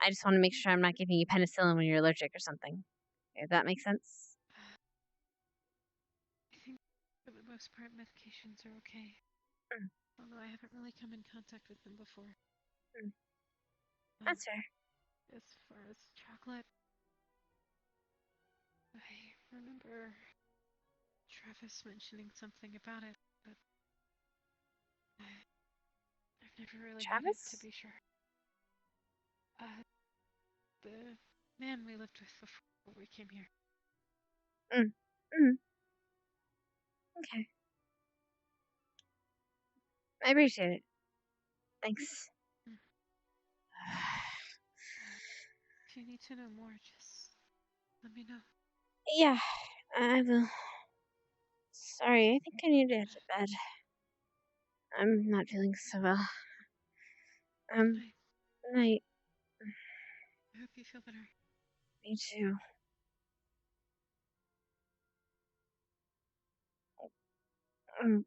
just want to make sure I'm not giving you penicillin when you're allergic or something. If that makes sense. I think for the most part medications are okay. Although I haven't really come in contact with them before. That's fair. As far as chocolate, I remember Travis mentioning something about it, but I've never really had it, to be sure. The man we lived with before we came here. Okay. I appreciate it. Thanks. If you need to know more, just let me know. Yeah, I will. Sorry, I think I need to get to bed. I'm not feeling so well. Night. I hope you feel better. Me too. Um,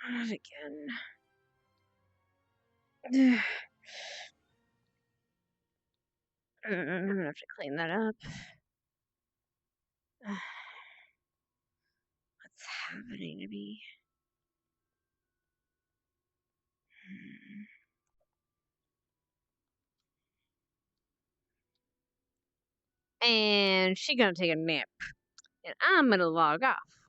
Not again. I'm gonna have to clean that up. What's happening to me? And she's gonna take a nap. And I'm gonna log off.